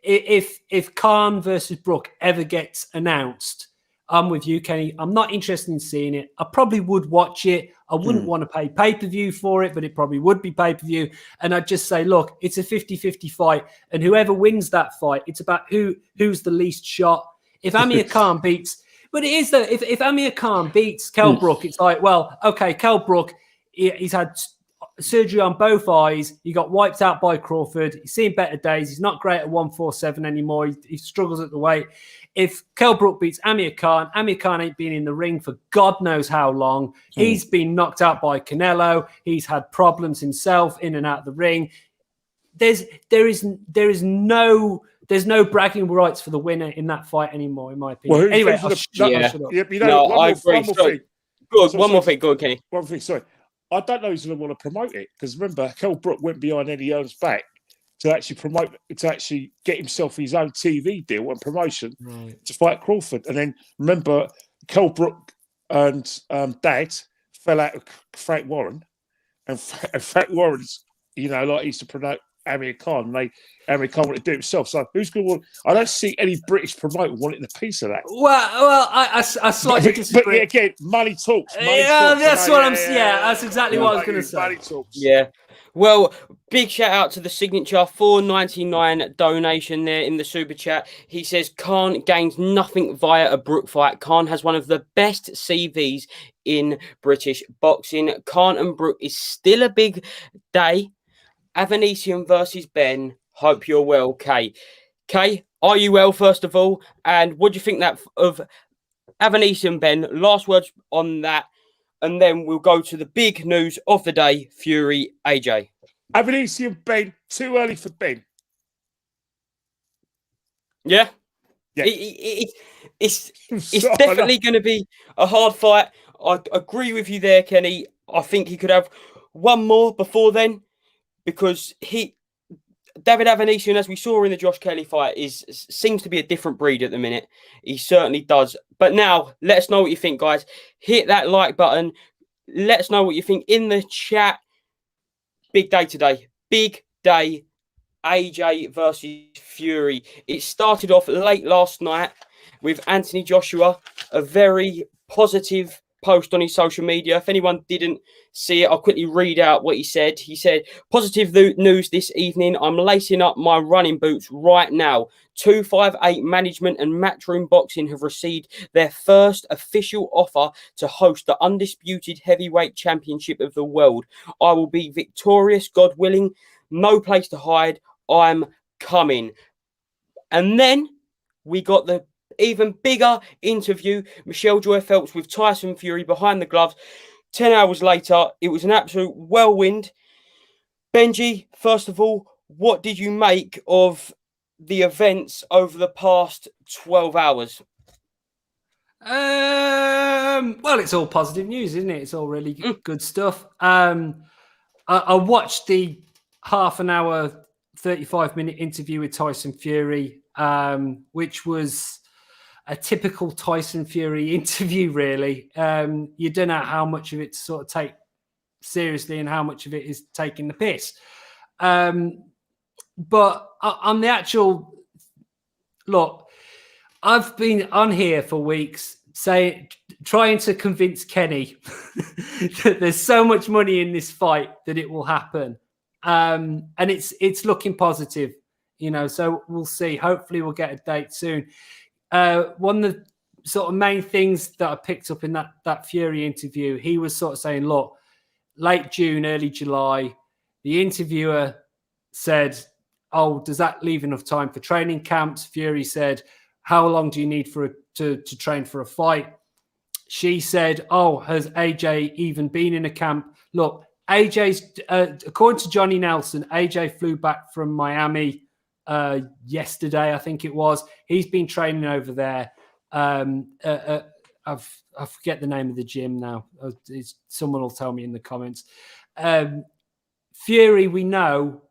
if Khan versus Brook ever gets announced, I'm with you, Kenny. I'm not interested in seeing it. I probably would watch it. I wouldn't want to pay pay-per-view for it, but it probably would be pay-per-view. And I'd just say, look, it's a 50-50 fight. And whoever wins that fight, it's about who's the least shot. If Amir Khan beats... But it is, though, if Amir Khan beats Kell Brook, it's like, well, okay, Kell Brook, he's had surgery on both eyes. He got wiped out by Crawford. He's seen better days. He's not great at 147 anymore. He struggles at the weight. If Kell Brook beats Amir Khan ain't been in the ring for God knows how long. He's been knocked out by Canelo. He's had problems himself in and out of the ring. There's no bragging rights for the winner in that fight anymore, in my opinion. Well, anyway, I agree. Good. One more thing. Go on, Kenny. One thing. Sorry, I don't know who's going to want to promote it because remember, Kell Brook went behind Eddie Hearn's back to actually get himself his own TV deal and promotion to fight Crawford. And then remember, Kell Brook and Dad fell out of Frank Warren, and Frank Warren's, he used to promote Amir Khan. Amir Khan wanted to do it himself. So who's going to want? I don't see any British promoter wanting a piece of that. Well, I slightly disagree. But again, money talks. That's what I'm saying. Yeah, that's exactly what I was going to say. Money talks. Yeah. Well, big shout out to the signature $4.99 donation there in the super chat. He says Khan gains nothing via a Brook fight. Khan has one of the best CVs in British boxing. Khan and Brook is still a big day. Avanesian versus Benn. Hope you're well, Kay. Kay, are you well, first of all? And what do you think of Avanesian Benn? Last words on that. And then we'll go to the big news of the day, Fury AJ. Avanesian Benn, too early for Benn. Yeah? It's definitely going to be a hard fight. I agree with you there, Kenny. I think he could have one more before then because David Avanesian, as we saw in the Josh Kelly fight, seems to be a different breed at the minute. He certainly does. But now, let us know what you think, guys. Hit that like button. Let us know what you think in the chat. Big day today. Big day. AJ versus Fury. It started off late last night with Anthony Joshua, a very positive post on his social media. If anyone didn't see it, I'll quickly read out what he said. He said, "Positive news this evening. I'm lacing up my running boots right now. 258 Management and Matchroom Boxing have received their first official offer to host the undisputed heavyweight championship of the world. I will be victorious, God willing. No place to hide. I'm coming." And then we got the even bigger interview, Michelle Joy Phelps with Tyson Fury behind the gloves. 10 hours later, it was an absolute whirlwind. Benji, first of all, what did you make of the events over the past 12 hours? Well, it's all positive news, isn't it? It's all really good stuff. I watched the half an hour, 35-minute interview with Tyson Fury, which was a typical Tyson Fury interview, really. You don't know how much of it to sort of take seriously and how much of it is taking the piss. But on the actual look, I've been on here for weeks trying to convince Kenny that there's so much money in this fight that it will happen. And it's looking positive, so we'll see. Hopefully we'll get a date soon. One of the sort of main things that I picked up in that Fury interview, he was sort of saying, look, late June, early July, the interviewer said, oh, does that leave enough time for training camps? Fury said, how long do you need to train for a fight? She said, oh, has AJ even been in a camp? Look, AJ's, according to Johnny Nelson, AJ flew back from Miami yesterday, I think it was. He's been training over there. I forget the name of the gym now. Someone will tell me in the comments. Fury, we know.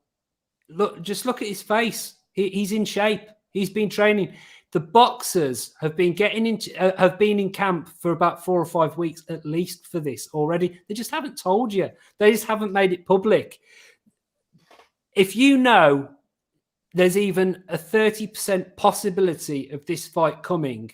Just look at his face. He's in shape. He's been training. The boxers have been in camp for about 4 or 5 weeks at least for this already. They just haven't told you. They just haven't made it public. If you know there's even a 30% possibility of this fight coming,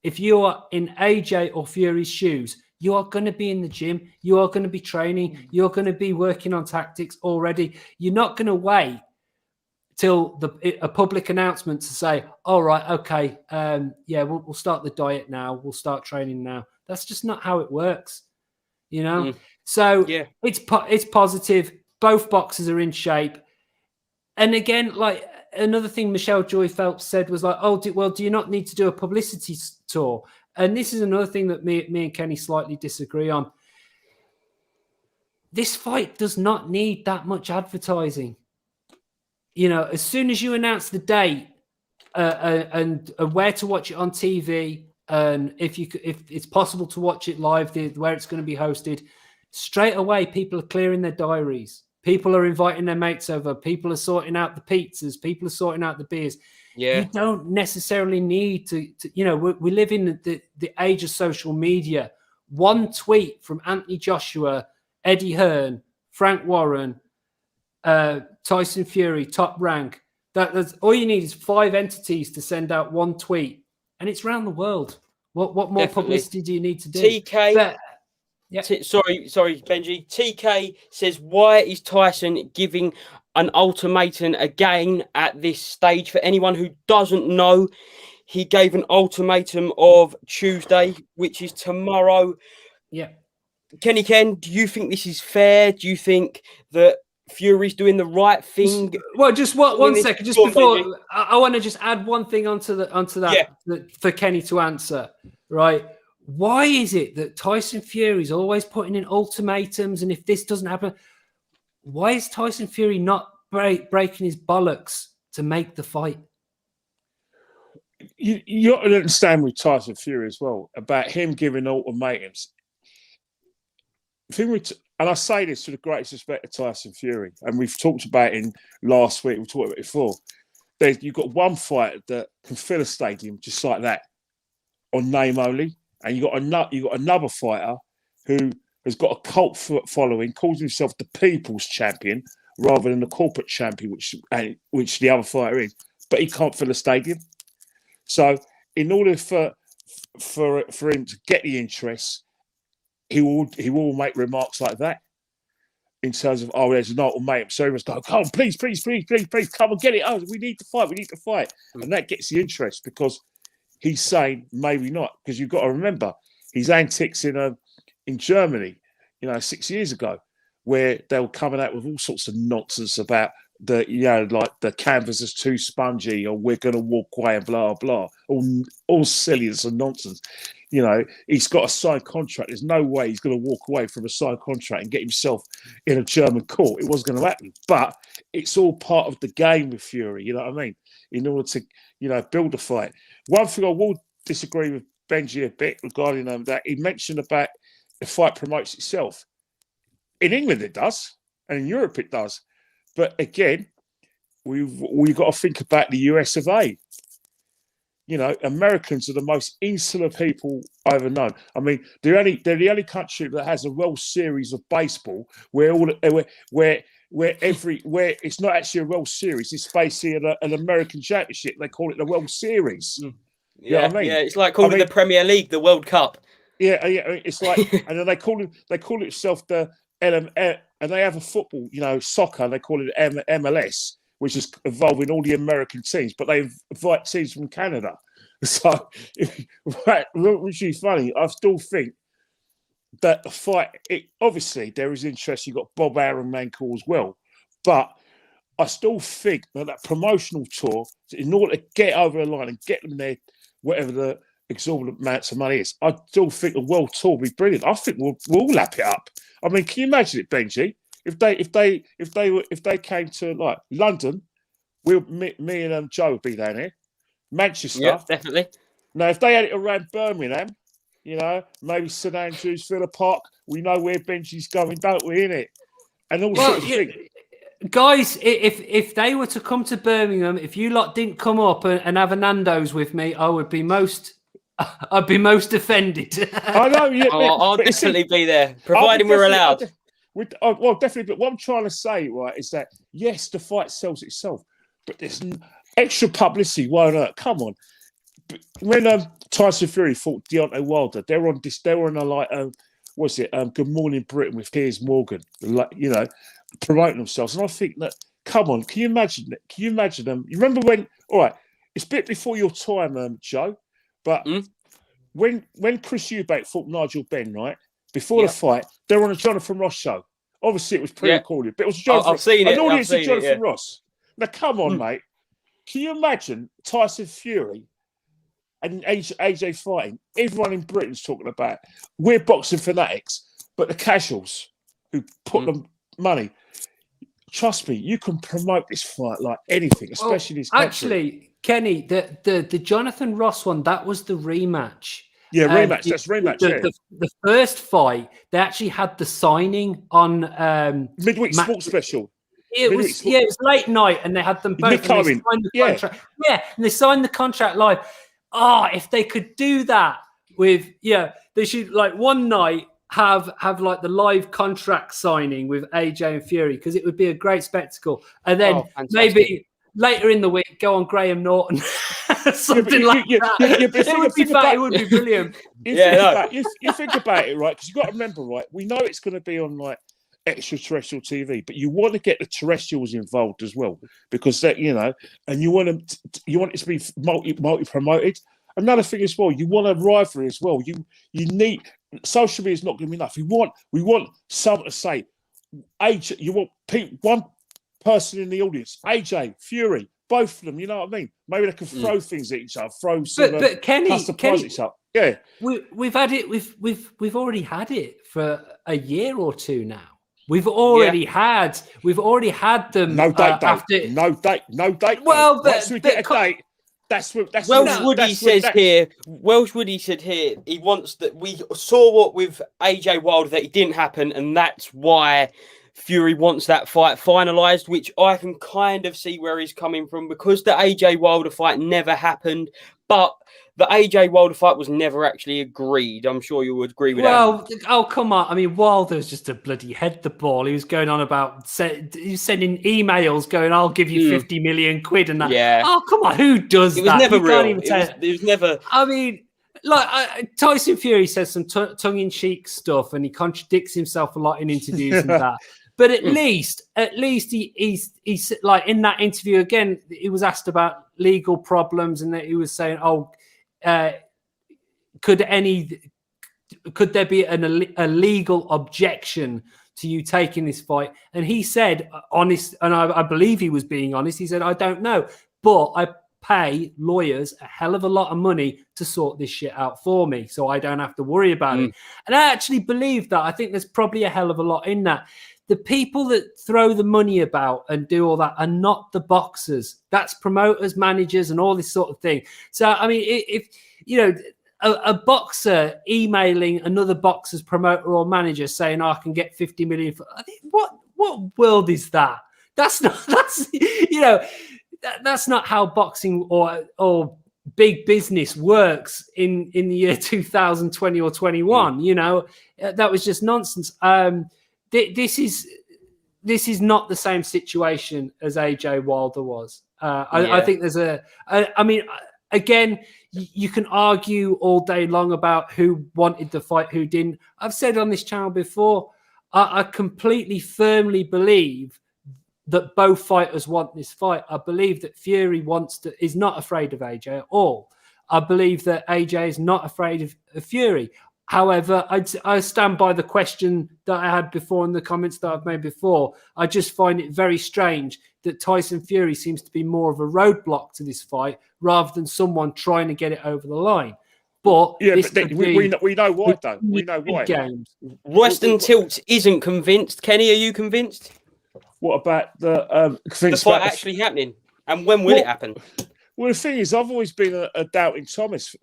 if you are in AJ or Fury's shoes, you are going to be in the gym. You are going to be training. You're going to be working on tactics already. You're not going to wait till a public announcement to say, all right, okay, we'll start the diet now. We'll start training now. That's just not how it works, So yeah. It's positive. Both boxers are in shape. And again, like another thing Michelle Joy Phelps said was like, do you not need to do a publicity tour? And this is another thing that me and Kenny slightly disagree on. This fight does not need that much advertising. As soon as you announce the date and where to watch it on TV, and if it's possible to watch it live, where it's going to be hosted, straight away people are clearing their diaries. People are inviting their mates over. People are sorting out the pizzas. People are sorting out the beers. Yeah. You don't necessarily need to we live in the age of social media. One tweet from Anthony Joshua, Eddie Hearn, Frank Warren, Tyson Fury, Top Rank. That's all you need is 5 entities to send out one tweet, and it's around the world. What more publicity do you need to do? TK. Sorry, Benji. TK says, why is Tyson giving an ultimatum again at this stage? For anyone who doesn't know, he gave an ultimatum of Tuesday, which is tomorrow. Yeah. Kenny Ken, do you think this is fair? Do you think that Fury's doing the right thing? Well, just one second, just before I want to just add one thing onto that for Kenny to answer, right? Why is it that Tyson Fury is always putting in ultimatums, and if this doesn't happen, why is Tyson Fury not breaking his bollocks to make the fight? You ought to understand with Tyson Fury as well about him giving ultimatums. And I say this with the greatest respect to Tyson Fury, and we've talked about it last week, we've talked about it before. You've got one fighter that can fill a stadium just like that on name only. And you got another fighter who has got a cult following, calls himself the people's champion rather than the corporate champion, which the other fighter is. But he can't fill a stadium. So, in order for him to get the interest he will make remarks like that in terms of, oh, there's an ultimatum. So everyone's like, come on, please, come and get it. Oh, we need to fight. And that gets the interest because he's saying maybe not. Because you've got to remember his antics in Germany, 6 years ago, where they were coming out with all sorts of nonsense about like the canvas is too spongy or we're going to walk away and blah, blah, all silliness and nonsense. He's got a signed contract. There's no way he's going to walk away from a signed contract and get himself in a German court. It wasn't going to happen. But it's all part of the game with Fury, you know what I mean? In order to, build a fight. One thing I will disagree with Benji a bit regarding that, he mentioned about the fight promotes itself. In England it does, and in Europe it does. But again, we've got to think about the US of A. Americans are the most insular people I've ever known. I mean, they're the only country that has a World Series of baseball where it's not actually a World Series. It's basically an American championship. They call it the World Series. Yeah, you know what I mean? Yeah. It's like calling the Premier League the World Cup. Yeah. It's like, and then they call it itself the LML, and they have a football, soccer. And they call it MLS, which is involving all the American teams, but they invite teams from Canada. So, which is funny. I still think that the fight, obviously there is interest. You've got Bob Aaron Mankel as well, but I still think that promotional tour, in order to get over the line and get them there, whatever the exorbitant amounts of money is, I still think the world tour will be brilliant. I think we'll lap it up. I mean, can you imagine it, Benji? If they came to like London, me and Joe would be down here. Manchester, yeah, definitely. Now, if they had it around Birmingham, maybe St Andrews, Villa Park, we know where Benji's going, don't we? In it, and all sorts of things. Guys, if they were to come to Birmingham, if you lot didn't come up and have a Nando's with me, I'd be most offended. I know. Yeah, I'll definitely be there, providing we're allowed. Well, definitely. But what I'm trying to say, right, is that yes, the fight sells itself, but there's extra publicity won't hurt. Come on. When Tyson Fury fought Deontay Wilder, they were on a like, Good Morning Britain with Piers Morgan, like, promoting themselves. And I think that, come on, can you imagine that? Can you imagine them? You remember when? All right, it's a bit before your time, Joe, but when Chris Eubank fought Nigel Benn, right? Before the fight, they were on a Jonathan Ross show. Obviously, it was pre-recorded, but it was Jonathan. I've seen it. An audience of Jonathan Ross. Now, come on, mate. Can you imagine Tyson Fury and AJ fighting? Everyone in Britain's talking about. We're boxing fanatics, but the casuals who put the money. Trust me, you can promote this fight like anything, especially this country. Actually, Kenny, the Jonathan Ross one, that was the rematch. Yeah, rematch. That's rematch. The first fight, they actually had the signing on midweek sports special. It was late night, and they had them both. And they signed the contract. Yeah, and they signed the contract live. If they could do that with, they should like one night have like the live contract signing with AJ and Fury, because it would be a great spectacle. And then maybe later in the week, go on Graham Norton, something like that. It would be brilliant. You think about it, right? Because you've got to remember, right? We know it's going to be on like extraterrestrial TV, but you want to get the terrestrials involved as well, because that, and you want it to be multi promoted. Another thing as well, you want a rivalry as well. You need, social media is not going to be enough. We want someone to say, AJ. You want one person in the audience, AJ, Fury, both of them. You know what I mean? Maybe they can throw things at each other, throw some but Kenny, up. Yeah, we've had it. We've already had it for a year or two now. We've already had them. No date. No date. Well, once we get a date. Welsh Woody said here he wants that. We saw what with AJ Wilder that it didn't happen, and that's why Fury wants that fight finalised, which I can kind of see where he's coming from, because the AJ Wilder fight never happened, but the AJ Wilder fight was never actually agreed. I'm sure you would agree with that. Well, oh, come on. I mean, Wilder was just a bloody head the ball. He was going on about, he was sending emails going, I'll give you 50 million quid and that. Yeah. Oh, come on. Who does that? It was never real. It was never. I mean, like Tyson Fury says some tongue-in-cheek stuff, and he contradicts himself a lot in interviews and that. But at least he's like in that interview again. He was asked about legal problems, and that he was saying, "Oh, could there be a legal objection to you taking this fight?" And he said, honest, and I believe he was being honest. He said, "I don't know, but I pay lawyers a hell of a lot of money to sort this shit out for me, so I don't have to worry about it." And I actually believe that. I think there's probably a hell of a lot in that. The people that throw the money about and do all that are not the boxers. That's promoters, managers, and all this sort of thing. So, I mean, if you know, a boxer emailing another boxer's promoter or manager saying, "I can get 50 million," I think, what world is that? That's not how boxing or big business works in the year 2020 or 21. You know, that was just nonsense. This is not the same situation as AJ Wilder was. I think there's I mean, again, you can argue all day long about who wanted the fight, who didn't. I've said on this channel before, I completely firmly believe that both fighters want this fight. I believe that Fury is not afraid of AJ at all. I believe that AJ is not afraid of Fury. However, I stand by the question that I had before in the comments that I've made before. I just find it very strange that Tyson Fury seems to be more of a roadblock to this fight rather than someone trying to get it over the line. But we know why, though. We know why. Games. Royston Tilt isn't convinced. Kenny, are you convinced? What about the fight actually happening? And when will it happen? Well, the thing is, I've always been a doubting Thomas,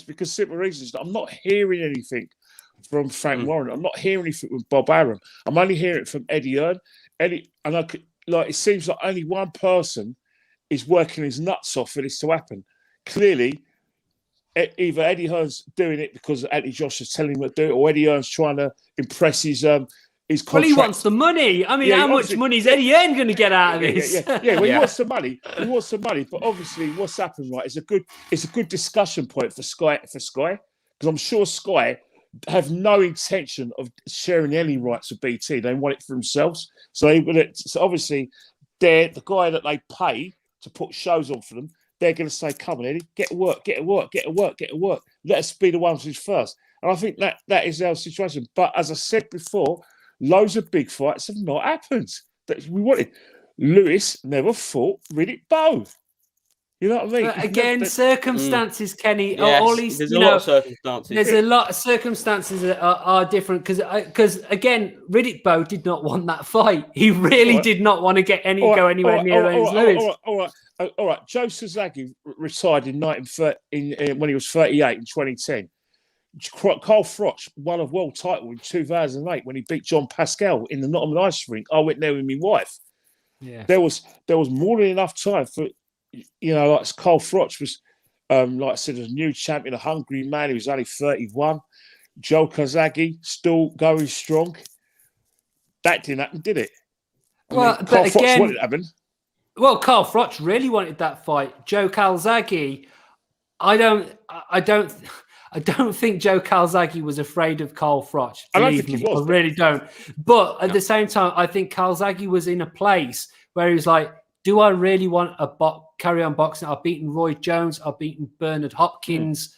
because simple reasons. I'm not hearing anything from Frank Warren. I'm not hearing anything from Bob Arum. I'm only hearing it from Eddie Hearn. It seems like only one person is working his nuts off for this to happen. Clearly, either Eddie Hearn's doing it because Anthony Joshua is telling him to do it, or Eddie Hearn's trying to impress his contract. Well, he wants the money. I mean, how much money is Eddie Hearn going to get out of this? He wants the money. He wants the money. But obviously, what's happened, right, is it's a good discussion point for Sky, because I'm sure Sky have no intention of sharing any rights with BT. They want it for themselves. So obviously, they're the guy that they pay to put shows on for them. They're going to say, "Come on, Eddie, get to work. Let us be the ones who's first." And I think that is our situation. But as I said before, loads of big fights have not happened that we wanted. Lewis never fought Riddick Bowe. You know what I mean? But again, circumstances, Kenny. Yes, all these, there's a lot of circumstances. There's a lot of circumstances that are different because again, Riddick Bowe did not want that fight. He really did not want to go anywhere near Lewis. All right. Joe Sasaki retired in when he was 38 in 2010. Carl Froch won a world title in 2008 when he beat John Pascal in the Nottingham Ice Rink. I went there with my wife. Yeah, there was more than enough time for, like Carl Froch was, like I said, a new champion, a hungry man. He was only 31. Joe Kazagi still going strong. That didn't happen, did it? Carl Froch wanted it to happen. Well, Carl Froch really wanted that fight. Joe Calzaghe, I don't think Joe Calzaghe was afraid of Carl Froch. I don't think he was. I really don't. But at the same time, I think Calzaghe was in a place where he was like, do I really want to carry on boxing? I've beaten Roy Jones. I've beaten Bernard Hopkins.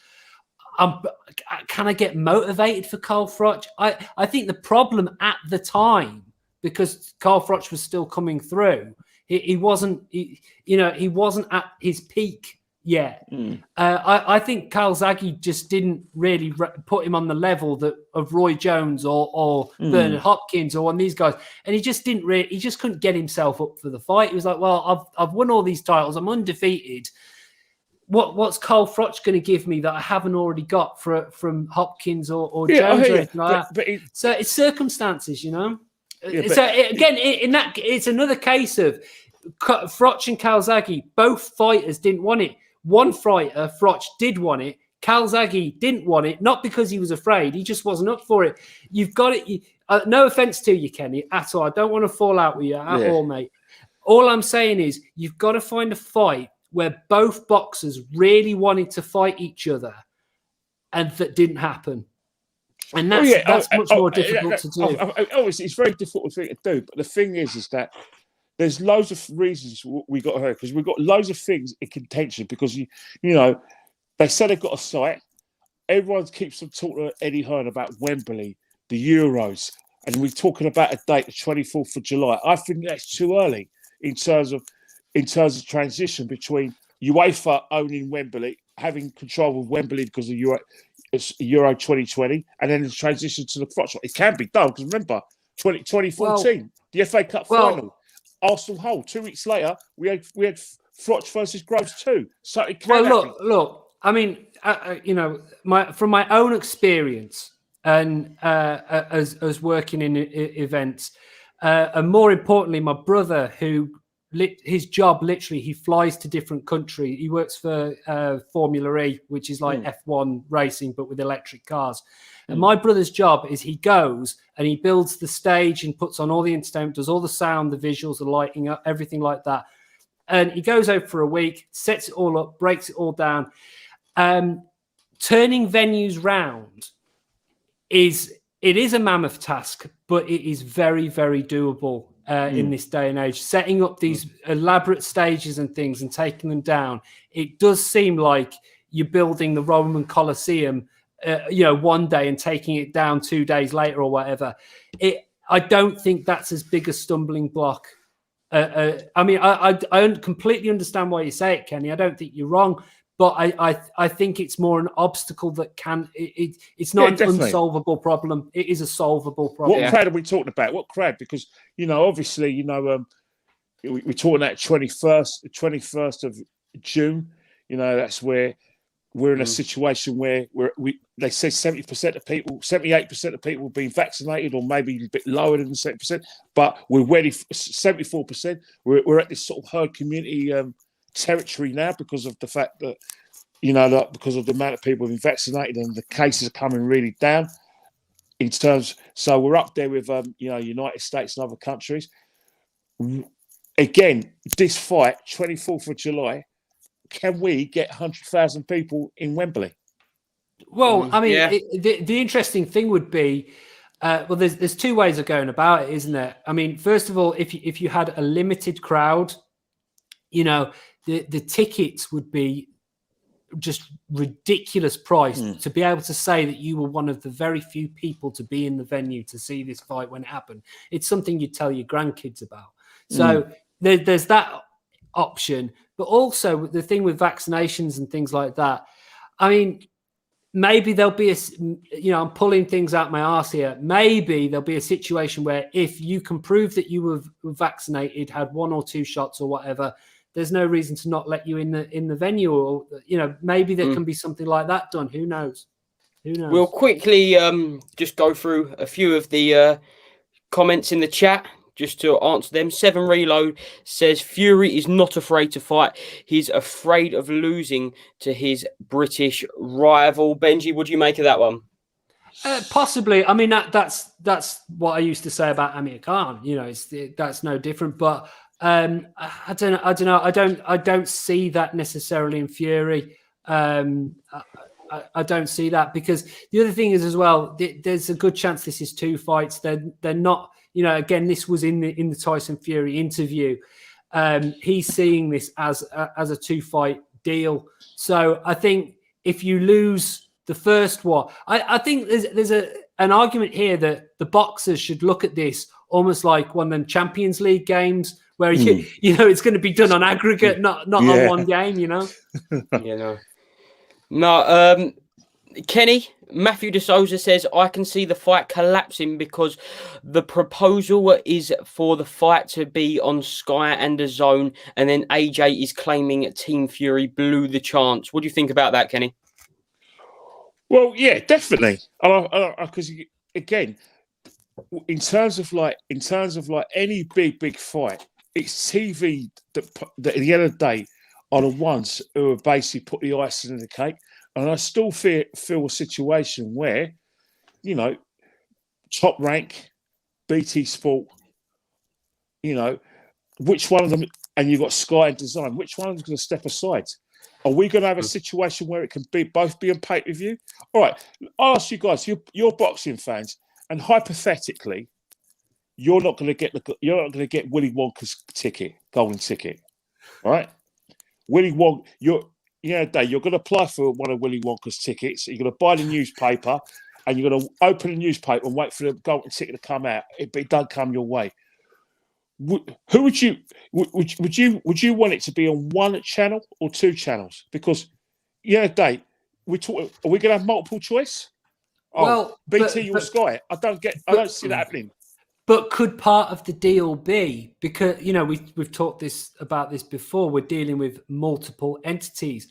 Can I get motivated for Carl Froch? I think the problem at the time, because Carl Froch was still coming through, he wasn't at his peak yet. I think Calzaghe just didn't really put him on the level of Roy Jones or Bernard Hopkins or one of these guys, and he just couldn't get himself up for the fight. He was like, well, I've won all these titles, I'm undefeated. What's Carl Froch going to give me that I haven't already got from Hopkins or Jones or anything like that? So it's circumstances, So it's another case of Froch and Calzaghe. Both fighters didn't want it. One fighter, Froch, did want it. Calzaghe didn't want it, not because he was afraid. He just wasn't up for it. You've got it. No offense to you, Kenny, at all. I don't want to fall out with you at all, mate. All I'm saying is you've got to find a fight where both boxers really wanted to fight each other and that didn't happen. And that's much more difficult to do. Obviously, it's very difficult thing to do. But the thing is that there's loads of reasons we got her, because we've got loads of things in contention. Because you know, they said they've got a site. Everyone keeps on talking to Eddie Hearn about Wembley, the Euros, and we're talking about a date, the 24th of July. I think that's too early in terms of transition between UEFA owning Wembley, having control of Wembley because of Euro 2020, and then the transition to the Froch. It can be done, because remember, 2014, the FA Cup final, Arsenal Hull. 2 weeks later, we had Froch versus Groves 2. So it can happen. Look. I mean, from my own experience and as working in events, and more importantly, my brother, who his job literally, he flies to different countries. He works for Formula E, which is like F1 racing but with electric cars. And my brother's job is he goes and he builds the stage and puts on all the entertainment, does all the sound, the visuals, the lighting up, everything like that. And he goes out for a week, sets it all up, breaks it all down. Turning venues round is a mammoth task, but it is very, very doable in this day and age. Setting up these elaborate stages and things and taking them down, it does seem like you're building the Roman Colosseum, one day and taking it down 2 days later or whatever. I don't think that's as big a stumbling block. I mean, I completely understand why you say it, Kenny. I don't think you're wrong. But I think it's more an obstacle that it's not an unsolvable problem. It is a solvable problem. What crowd are we talking about? What crowd? Because, obviously, we're talking that 21st of June. That's where we're in a situation where they say 70% of people, 78% of people have been vaccinated, or maybe a bit lower than 70%. But we're ready for 74%. We're at this sort of herd community territory now, because of the fact that because of the amount of people being vaccinated and the cases are coming really down in terms. So we're up there with United States and other countries. Again, this fight, 24th of July, can we get 100,000 people in Wembley? Well, I mean, the interesting thing would be, there's two ways of going about it, isn't there? I mean, first of all, if you had a limited crowd, the tickets would be just ridiculous price to be able to say that you were one of the very few people to be in the venue to see this fight when it happened. It's something you tell your grandkids about. So there's that option. But also the thing with vaccinations and things like that, I mean, maybe there'll be I'm pulling things out my arse here. Maybe there'll be a situation where if you can prove that you were vaccinated, had 1 or 2 shots or whatever, there's no reason to not let you in the venue, or maybe there can be something like that done. Who knows? We'll quickly just go through a few of the comments in the chat just to answer them. 7 Reload says Fury is not afraid to fight. He's afraid of losing to his British rival. Benji, what do you make of that one? Possibly. I mean, that's what I used to say about Amir Khan. That's no different. But I don't know. I don't see that necessarily in Fury. I don't see that, because the other thing is as well, there's a good chance this is 2 fights. They're not. Again, this was in the Tyson Fury interview. He's seeing this as a 2-fight deal. So I think if you lose the first one, I think there's an argument here that the boxers should look at this almost like one of them Champions League games, where it's going to be done on aggregate, not on one game. No. Kenny, Matthew De Souza says, I can see the fight collapsing because the proposal is for the fight to be on Sky and DAZN, and then AJ is claiming Team Fury blew the chance. What do you think about that, Kenny? Well, yeah, definitely. Because again, in terms of any big fight, it's TV that at the end of the day are the ones who have basically put the icing in the cake. And I still feel a situation where, Top Rank, BT Sport, which one of them, and you've got Sky and DAZN, which one of them is going to step aside? Are we going to have a situation where it can be both be on pay-per-view? All right, I'll ask you guys. You're boxing fans, and hypothetically, you're not going to get Willy Wonka's golden ticket, all right? Willy Wonka, you're going to apply for one of Willy Wonka's tickets. You're going to buy the newspaper, and you're going to open the newspaper and wait for the golden ticket to come out. But it doesn't come your way. Who would you want it to be on one channel or two channels? Because Dave, are we going to have multiple choice? Well, BT or Sky? I don't see that happening. But could part of the deal be, because we've talked about this before, we're dealing with multiple entities.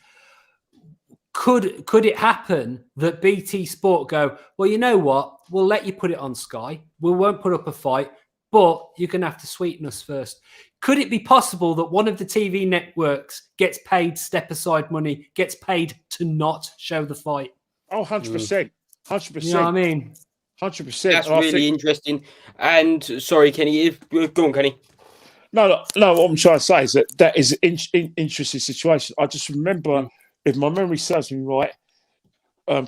Could it happen that BT Sport go, well, you know what, we'll let you put it on Sky, we won't put up a fight, but you're going to have to sweeten us first? Could it be possible that one of the TV networks gets paid step-aside money, gets paid to not show the fight? Oh, 100%. 100%. You know what I mean? 100%. That's really interesting. And sorry, Kenny, go on, Kenny. No, what I'm trying to say is that is an interesting situation. I just remember, if my memory serves me right,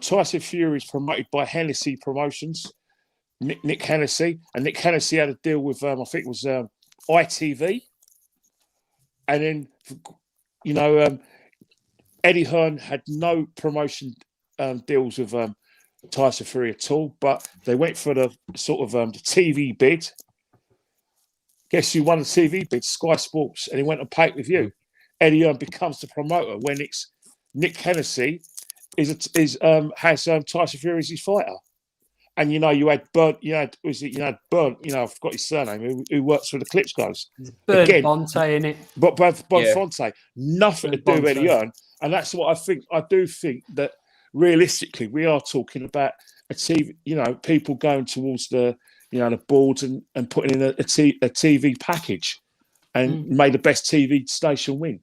Tyson Fury is promoted by Hennessy Promotions, Nick Hennessy, and Nick Hennessy had a deal with I think it was ITV, and then Eddie Hearn had no promotion deals with Tyson Fury at all, but they went for the sort of the TV bid. Guess who won the TV bid? Sky Sports, and he went on pay-per-view. Eddie Hearn becomes the promoter when it's Nick Hennessy has Tyson Fury as his fighter. And you had Burn, Burn, I forgot his surname, who works for the Klitschko's. Burn Fonte in it. But Fonte, nothing to do with Eddie Hearn. And that's what I think. I do think that realistically, we are talking about a TV, people going towards the boards and putting in a TV package and made the best TV station win.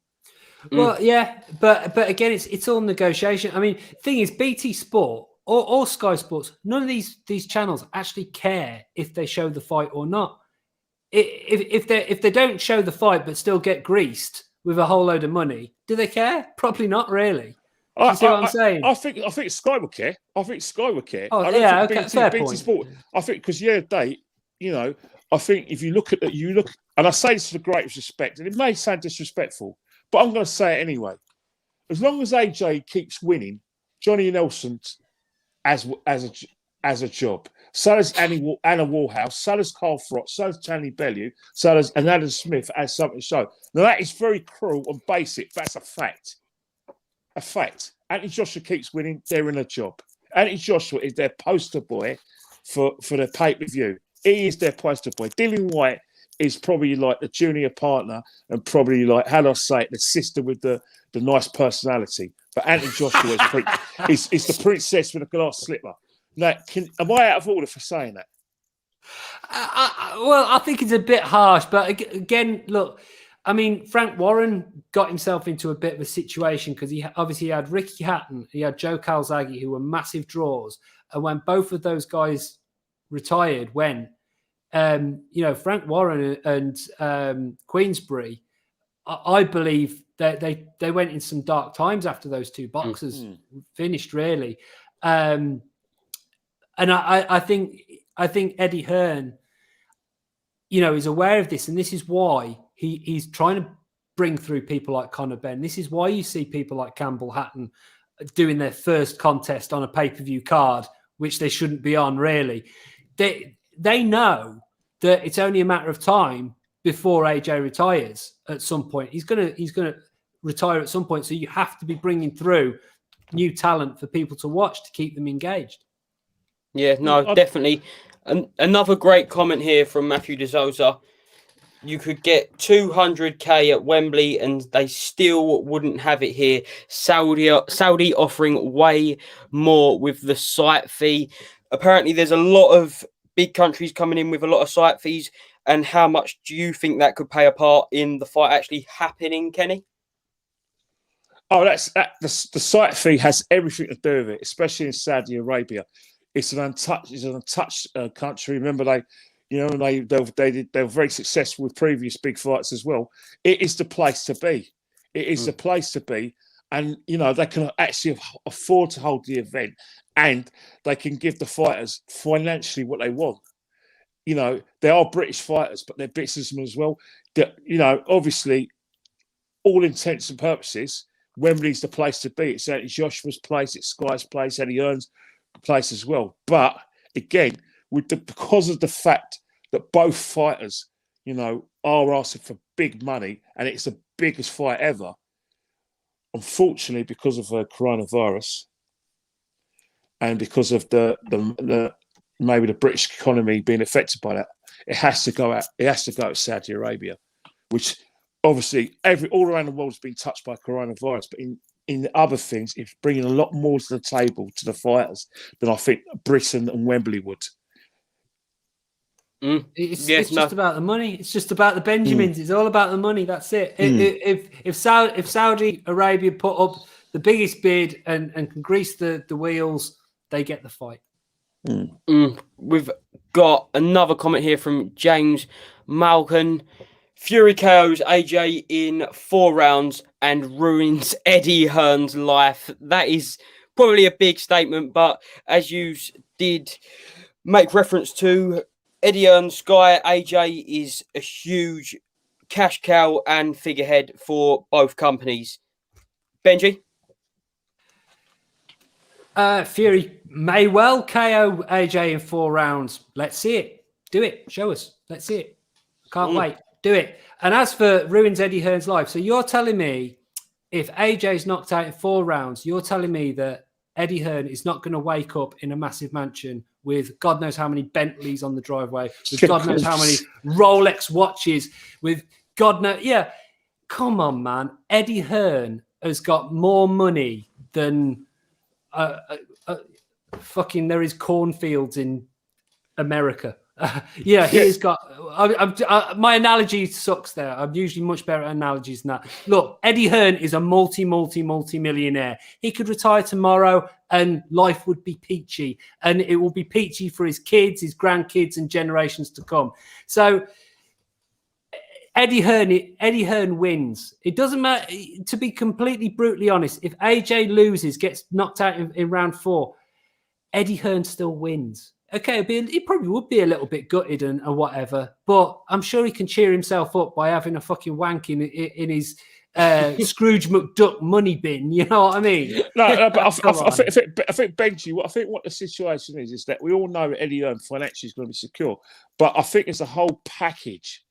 Well, yeah, but again, it's all negotiation. I mean, thing is, BT Sport or Sky Sports, none of these channels actually care if they show the fight or not. If they don't show the fight but still get greased with a whole load of money, do they care? Probably not really. You see what I'm saying? I think Sky would care. I think Sky would care. Oh, fair point. Sport. I think because I think if you look at and I say this with the greatest respect, and it may sound disrespectful, but I'm going to say it anyway. As long as AJ keeps winning, Johnny Nelson as a job. So does Anna Warhouse, so does Carl Frott, so does Channy Bellew, so does Adam Smith as something to show. Now that is very cruel and basic. That's a fact. A fact. Anthony Joshua keeps winning, they're in a job. Anthony Joshua is their poster boy for the pay-per-view. He is their poster boy. Dillian White is probably like the junior partner and probably like, how do I say it, the sister with the nice personality. But Anthony Joshua is the princess with a glass slipper. Now, am I out of order for saying that? Well, I think it's a bit harsh, but again, look, I mean, Frank Warren got himself into a bit of a situation because he obviously had Ricky Hatton, he had Joe Calzaghe, who were massive draws. And when both of those guys retired, Frank Warren and Queensbury, I believe that they went in some dark times after those two boxers finished, really. And I think Eddie Hearn, is aware of this, and this is why he's trying to bring through people like Conor Benn. This is why you see people like Campbell Hatton doing their first contest on a pay-per-view card, which they shouldn't be on, really. They know that it's only a matter of time before AJ retires at some point. He's gonna retire at some point, so you have to be bringing through new talent for people to watch to keep them engaged. Yeah, no, definitely. Another great comment here from Matthew De Souza. You could get 200k at Wembley and they still wouldn't have it here. Saudi offering way more with the site fee. Apparently, there's a lot of big countries coming in with a lot of site fees. And how much do you think that could play a part in the fight actually happening, Kenny? Oh, the site fee has everything to do with it, especially in Saudi Arabia. It's an untouched country. Remember, they were very successful with previous big fights as well. It is the place to be. It is the place to be. and they can actually afford to hold the event, and they can give the fighters financially what they want. They are British fighters, but they're businessmen as well. Obviously, all intents and purposes, Wembley's the place to be. It's Joshua's place, it's Sky's place, Eddie Hearn's place as well. But again, because of the fact that both fighters, are asking for big money, and it's the biggest fight ever, unfortunately, because of coronavirus and because of the maybe the British economy being affected by that, it has to go out. It has to go to Saudi Arabia, which obviously all around the world has been touched by coronavirus. But in other things, it's bringing a lot more to the table to the fighters than I think Britain and Wembley would. It's just about the money. It's just about the Benjamins. It's all about the money. That's it. If Saudi Arabia put up the biggest bid and can grease the wheels, they get the fight. We've got another comment here from James Malkin. Fury KOs AJ in 4 rounds and ruins Eddie Hearn's life. That is probably a big statement, but as you did make reference to, Eddie Hearn, Sky, AJ is a huge cash cow and figurehead for both companies. Benji? Fury may well KO AJ in 4 rounds. Let's see it. Do it. Show us. Let's see it. Can't wait. Do it. And as for ruins Eddie Hearn's life, so you're telling me if AJ's knocked out in 4 rounds, you're telling me that Eddie Hearn is not going to wake up in a massive mansion with God knows how many Bentleys on the driveway, with God knows how many Rolex watches, with God knows... Yeah, come on, man. Eddie Hearn has got more money than... fucking there is cornfields in America. He's got... my analogy sucks there. I'm usually much better at analogies than that. Look, Eddie Hearn is a multi-millionaire. He could retire tomorrow and life would be peachy. And it will be peachy for his kids, his grandkids, and generations to come. So Eddie Hearn wins. It doesn't matter, to be completely brutally honest, if AJ loses, gets knocked out in round 4, Eddie Hearn still wins. Okay, he probably would be a little bit gutted and whatever, but I'm sure he can cheer himself up by having a fucking wank in his Scrooge McDuck money bin. You know what I mean? No, but I think Benji, what the situation is that we all know that Eddie Hearn financially is going to be secure, but I think it's a whole package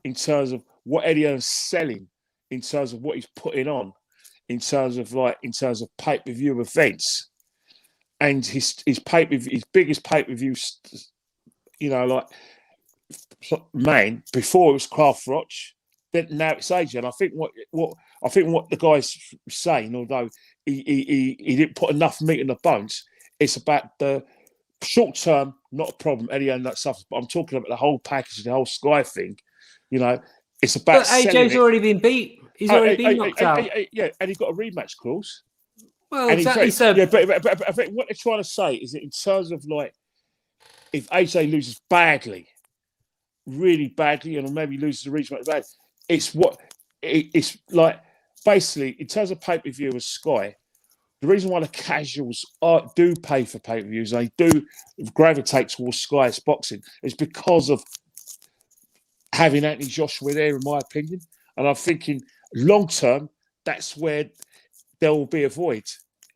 in terms of what Eddie Hearn's selling, in terms of what he's putting on, in terms of pay-per-view events. And his biggest pay-per-view, before it was Craft Roch, then now it's AJ. And I think what the guy's saying, although he didn't put enough meat in the bones, it's about the short term, not a problem. Eddie Hearn that suffers, but I'm talking about the whole package, the whole Sky thing. It's about. But AJ's already been beat. He's already been knocked out. And he got a rematch clause. Well, exactly. So, but I think what they're trying to say is that in terms of if AJ loses badly, really badly, and maybe loses the rematch bad, it's like basically in terms of pay-per-view as Sky. The reason why the casuals do pay for pay-per-views, and they do gravitate towards Sky's boxing, is because of having Anthony Joshua there, in my opinion. And I'm thinking long term, that's where there will be a void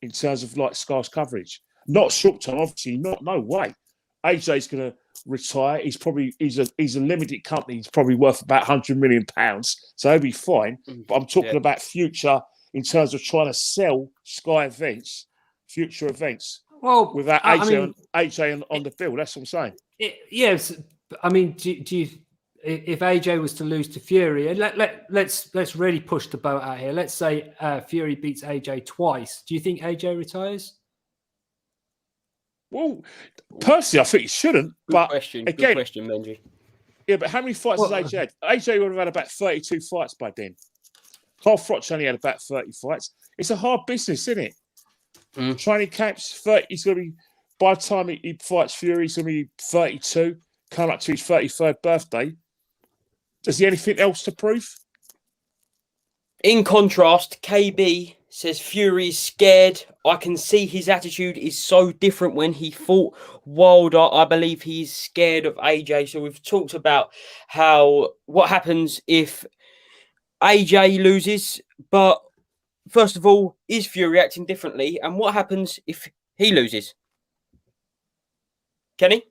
in terms of Sky's coverage. Not short term, obviously, no way. AJ's going to retire. He's a limited company. He's probably worth about £100 million, so he'll be fine. But I'm talking about future in terms of trying to sell Sky events, future events. Well, without AJ on the bill. That's what I'm saying. Yes, I mean, do you? If AJ was to lose to Fury, and let's really push the boat out here. Let's say Fury beats AJ twice. Do you think AJ retires? Well, personally, I think he shouldn't. Good question, Benji. Yeah, but how many fights has AJ had? AJ would have had about 32 fights by then. Carl Froch only had about 30 fights. It's a hard business, isn't it? Training camps, 30. He's going to be, by the time he fights Fury, he's going to be 32, coming up to his 33rd birthday. Has he anything else to prove? In contrast, KB says Fury is scared. I can see his attitude is so different when he fought Wilder. I believe he's scared of AJ. So we've talked about what happens if AJ loses, but first of all, is Fury acting differently? And what happens if he loses? Kenny?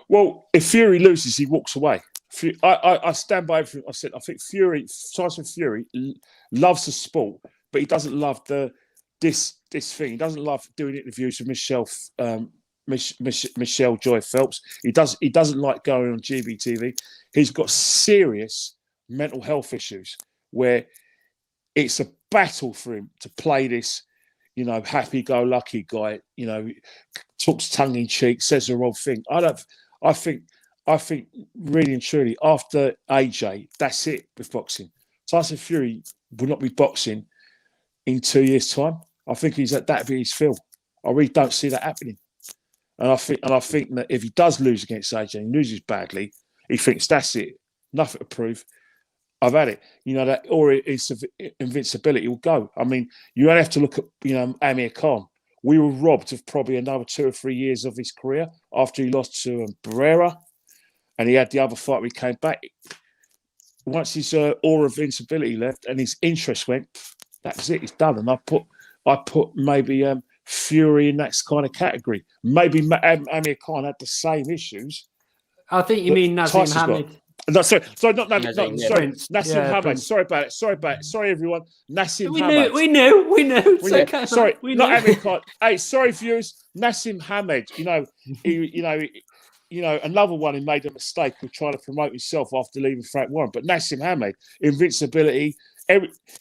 Well, if Fury loses, he walks away. I stand by everything I said. I think Tyson Fury loves the sport, but he doesn't love this thing. He doesn't love doing interviews with Michelle Joy Phelps. He doesn't like going on GBTV. He's got serious mental health issues where it's a battle for him to play this, happy-go-lucky guy. Talks tongue-in-cheek, says the wrong thing. I think really and truly, after AJ, that's it with boxing. Tyson Fury will not be boxing in 2 years' time. I think that'd be his fill. I really don't see that happening. And I think that if he does lose against AJ and loses badly, he thinks that's it. Nothing to prove. I've had it. That or his invincibility will go. I mean, you only have to look at Amir Khan. We were robbed of probably another 2 or 3 years of his career after he lost to Barrera, and he had the other fight where he came back. Once his aura of invincibility left and his interest went, that's it. It's done. And I put maybe Fury in that kind of category. Maybe Amir Khan had the same issues. I think you mean Nazim Hamid. No, sorry, not Nazim. Sorry, Nassim Hamid. Prince. Sorry about it. Sorry, everyone. Nassim We Hamid. knew. Okay. Sorry, not Amir Khan. Hey, sorry, viewers. Nassim Hamid. Another one who made a mistake of trying to promote himself after leaving Frank Warren. But Nassim Hamid, invincibility,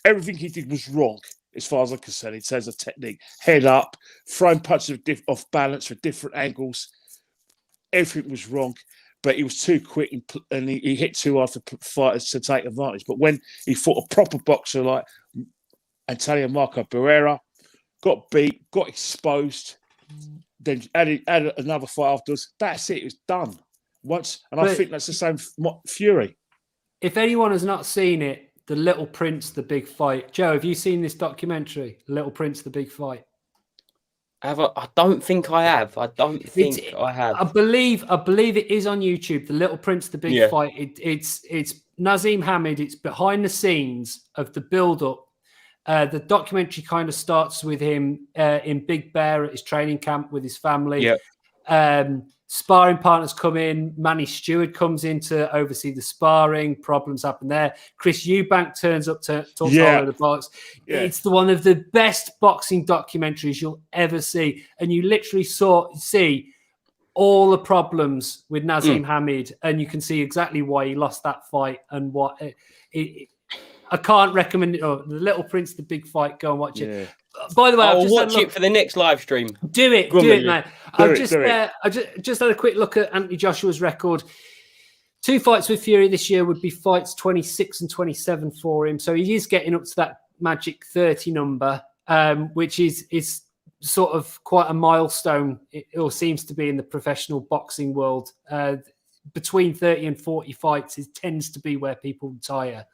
everything he did was wrong as far as I'm concerned in terms of technique. Head up, throwing punches off balance for different angles. Everything was wrong. But he was too quick and he hit too hard for fighters to take advantage. But when he fought a proper boxer like Antonio Marco Barrera, got beat, got exposed, then added another fight afterwards, that's it. It was done once. And I think that's the same Fury. If anyone has not seen it, The Little Prince, The Big Fight. Joe, have you seen this documentary, Little Prince, The Big Fight? I don't think I have. I have. I believe it is on YouTube. The Little Prince, The Big Fight. It's Nazim Hamid. It's behind the scenes of the build-up. The documentary kind of starts with him in Big Bear at his training camp with his family. Yeah. Sparring partners come in. Manny Stewart comes in to oversee the sparring. Problems happen there. Chris Eubank turns up to talk all the box. Yeah. It's one of the best boxing documentaries you'll ever see. And you literally see all the problems with Nazim Hamid, and you can see exactly why he lost that fight and what I can't recommend it. The Little Prince, The Big Fight. Go and watch it. By the way, I'll watch it for the next live stream. Do it, man. I just had a quick look at Anthony Joshua's record. 2 fights with Fury this year would be fights 26 and 27 for him. So he is getting up to that magic 30 number, which is sort of quite a milestone. It seems to be in the professional boxing world. Between 30 and 40 fights tends to be where people retire.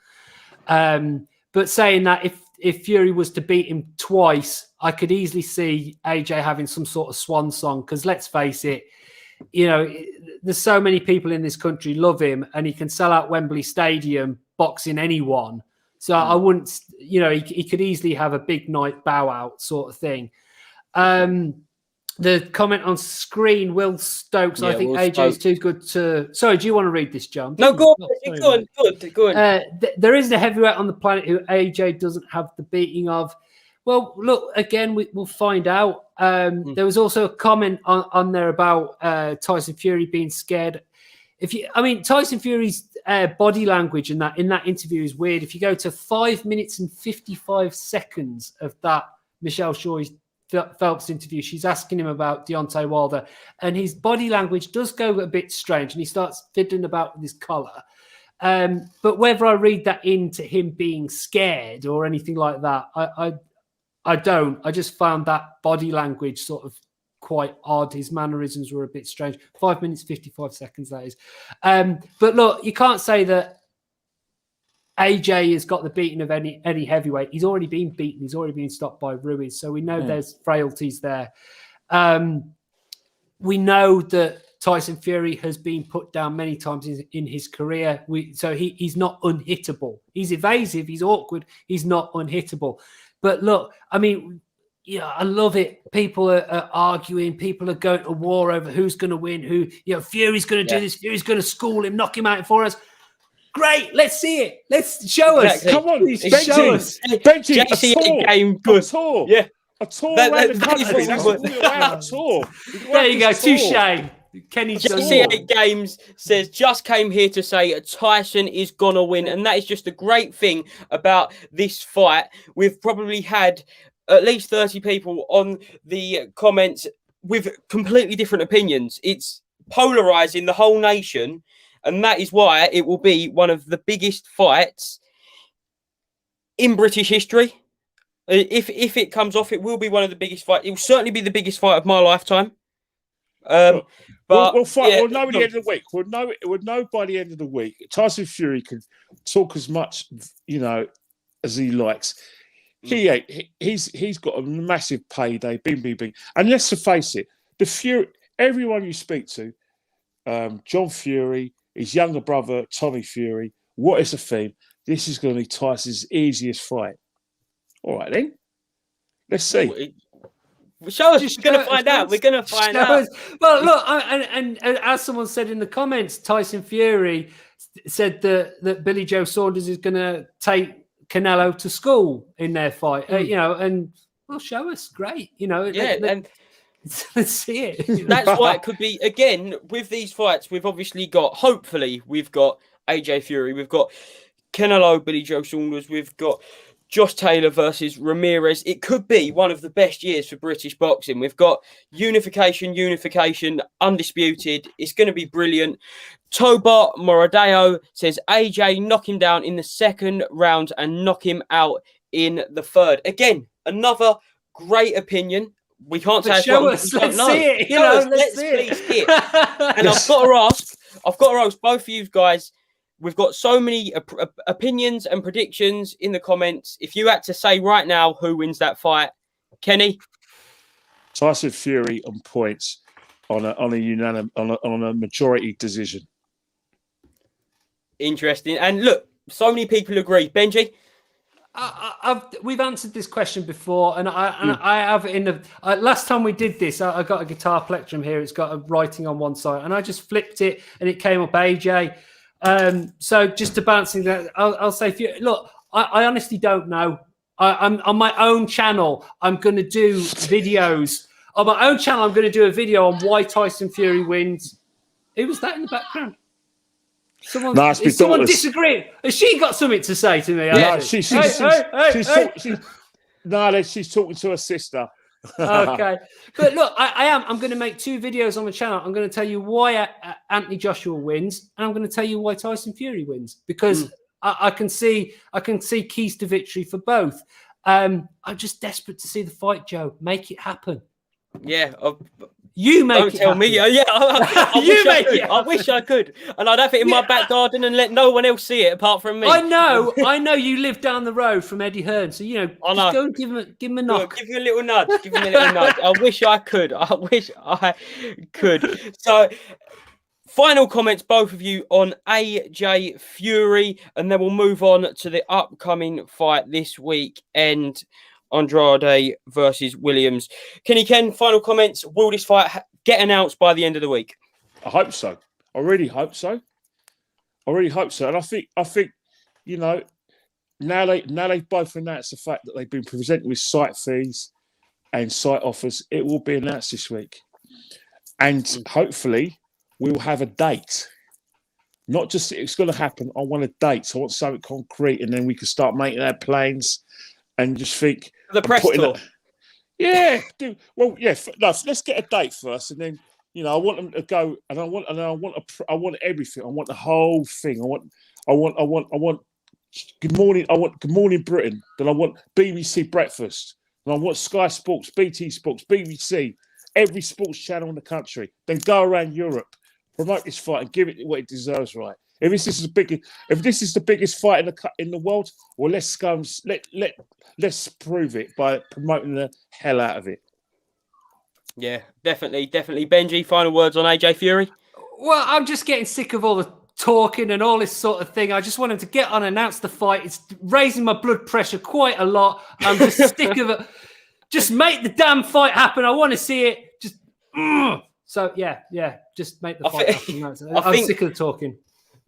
But saying that, if Fury was to beat him twice, I could easily see AJ having some sort of swan song. Because let's face it, there's so many people in this country love him, and he can sell out Wembley Stadium boxing anyone. So I wouldn't, he could easily have a big night bow out sort of thing. The comment on screen, Will Stokes, I think AJ's too good to... Sorry, do you want to read this, John? No, go on. Go on. There isn't a heavyweight on the planet who AJ doesn't have the beating of. Well, look, again, we'll find out. There was also a comment on there about Tyson Fury being scared. Tyson Fury's body language in that interview is weird. If you go to 5 minutes and 55 seconds of that Michelle Phelps interview, she's asking him about Deontay Wilder, and his body language does go a bit strange, and he starts fiddling about with his collar. But whether I read that into him being scared or anything like that, I don't. I just found that body language sort of quite odd. His mannerisms were a bit strange. 5 minutes, 55 seconds, that is. But look, you can't say that AJ has got the beating of any heavyweight. He's already been beaten. He's already been stopped by Ruiz. So we know there's frailties there. We know that Tyson Fury has been put down many times in his career. So he's not unhittable. He's evasive. He's awkward. He's not unhittable. But look, I mean, yeah, I love it. People are arguing. People are going to war over who's going to win. Who, Fury's going to do this. Fury's going to school him, knock him out for us. Great, let's see it. Let's show us. Come on, Benji. JCA game, good. A tour. Yeah. A tour around the country. That's what we're about, a tour. There you go, touche. Kenny JCA Games says, just came here to say Tyson is going to win. And that is just a great thing about this fight. We've probably had at least 30 people on the comments with completely different opinions. It's polarizing the whole nation. And that is why it will be one of the biggest fights in British history. If it comes off, it will be one of the biggest fights. It will certainly be the biggest fight of my lifetime. But we'll know at the end of the week. We'll know by the end of the week. Tyson Fury can talk as much, as he likes. He's got a massive payday. Bing. And let's face it, the Fury. Everyone you speak to, John Fury, his younger brother Tommy Fury. What is the theme? This is going to be Tyson's easiest fight. All right then, let's see. Show us. We're going to find out. We're going to find out. Well, look, and as someone said in the comments, Tyson Fury said that Billy Joe Saunders is going to take Canelo to school in their fight. And well, show us. Great. And let's see it. That's why it could be, again, with these fights, hopefully we've got AJ Fury, we've got Canelo, Billy Joe Saunders, we've got Josh Taylor versus Ramirez. It could be one of the best years for British boxing. We've got unification, undisputed. It's going to be brilliant. Tobot Moradeo says AJ knock him down in the second round and knock him out in the third. Again, another great opinion. We can't say show us. Let's see it. Let's please see it. And I've got to ask both of you guys. We've got so many opinions and predictions in the comments. If you had to say right now who wins that fight, Kenny, Tyson Fury on points on a majority decision. Interesting. And look, so many people agree. Benji. We've answered this question before, and I have in the last time we did this. I got a guitar plectrum here. It's got a writing on one side, and I just flipped it, and it came up AJ. So just to bouncing that, I'll say, I honestly don't know. I'm on my own channel. I'm going to do videos on my own channel. I'm going to do a video on why Tyson Fury wins. Who was that in the background? Someone disagreeing. Has she got something to say to me? No, she's talking to her sister. Okay, but look, I'm going to make 2 videos on the channel. I'm going to tell you why Anthony Joshua wins, and I'm going to tell you why Tyson Fury wins, because I can see keys to victory for both. I'm just desperate to see the fight, Joe. Make it happen. Yeah. You make Don't it tell happen. me. Yeah, I wish I could. And I'd have it in my back garden and let no one else see it apart from me. I know you live down the road from Eddie Hearn, so just go and give him a knock. Give you a little nudge. I wish I could. So, final comments, both of you, on AJ Fury, and then we'll move on to the upcoming fight this weekend. Andrade versus Williams. Ken, final comments. Will this fight get announced by the end of the week? I hope so. I really hope so. And I think now they both announced the fact that they've been presented with site fees and site offers. It will be announced this week, and hopefully we will have a date. Not just it's going to happen. I want a date. So I want something concrete, and then we can start making our plans. And just think the press tour. Dude. Well, yeah. Let's get a date first, and then I want them to go, and I want everything. I want the whole thing. I want Good Morning. I want Good Morning Britain. Then I want BBC Breakfast. And I want Sky Sports, BT Sports, BBC, every sports channel in the country. Then go around Europe, promote this fight, and give it what it deserves. Right. If this is the biggest fight in the world, well, let's go and let's prove it by promoting the hell out of it. Yeah, definitely. Benji, final words on AJ Fury? Well, I'm just getting sick of all the talking and all this sort of thing. I just want him to get on, announce the fight. It's raising my blood pressure quite a lot. I'm just sick of it. Just make the damn fight happen. I want to see it. Just so yeah, just make the fight happen. I'm sick of the talking.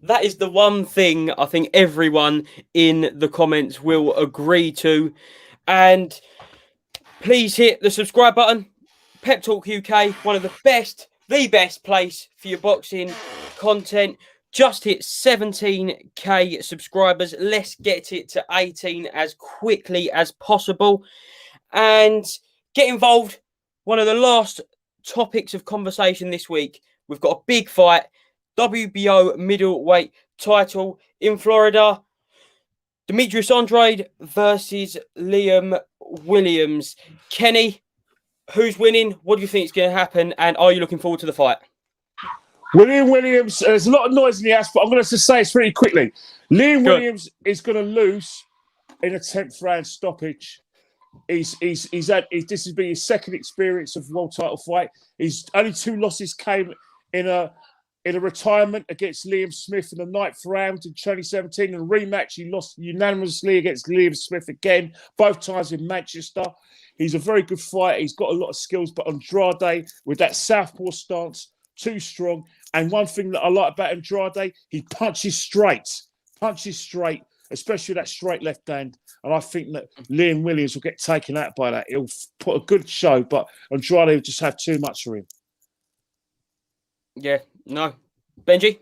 That is the one thing I think everyone in the comments will agree to. And please hit the subscribe button. Pep Talk UK, one of the best place for your boxing content. Just hit 17k subscribers. Let's get it to 18 as quickly as possible. And get involved. One of the last topics of conversation this week. We've got a big fight. WBO middleweight title in Florida. Demetrius Andrade versus Liam Williams. Kenny, who's winning? What do you think is going to happen? And are you looking forward to the fight? Liam Williams, there's a lot of noise in the house, but I'm going to just say this pretty quickly. Liam Williams is going to lose in a 10th round stoppage. This has been his second experience of world title fight. His only 2 losses came in a retirement against Liam Smith in the 9th round in 2017. In a rematch, he lost unanimously against Liam Smith again, both times in Manchester. He's a very good fighter. He's got a lot of skills, but Andrade, with that southpaw stance, too strong. And one thing that I like about Andrade, he punches straight, especially that straight left hand. And I think that Liam Williams will get taken out by that. He'll put a good show, but Andrade will just have too much for him. Yeah, no. Benji?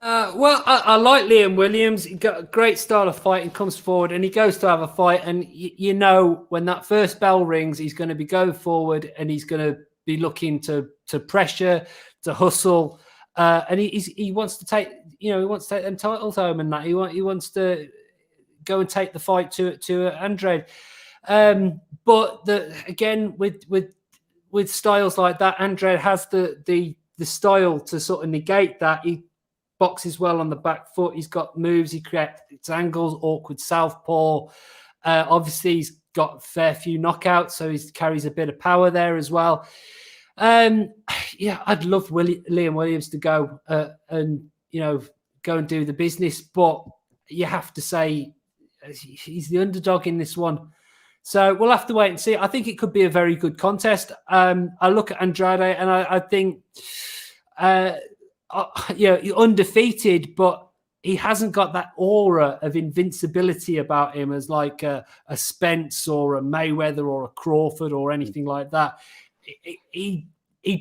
Well, I like Liam Williams. He got a great style of fighting, comes forward and he goes to have a fight. And you know, when that first bell rings, he's going to be going forward and he's going to be looking to pressure, to hustle. And he wants to take, he wants to take them titles home and that. He wants to go and take the fight to Andrade. But again, with styles like that, Andrade has the style to sort of negate that. He boxes well on the back foot. He's got moves. He creates angles, awkward southpaw. Obviously, he's got a fair few knockouts, so he carries a bit of power there as well. Yeah, I'd love Liam Williams to go and go and do the business, but you have to say he's the underdog in this one. So we'll have to wait and see. I think it could be a very good contest. I look at Andrade and I think, he's undefeated, but he hasn't got that aura of invincibility about him as like a Spence or a Mayweather or a Crawford or anything like that. He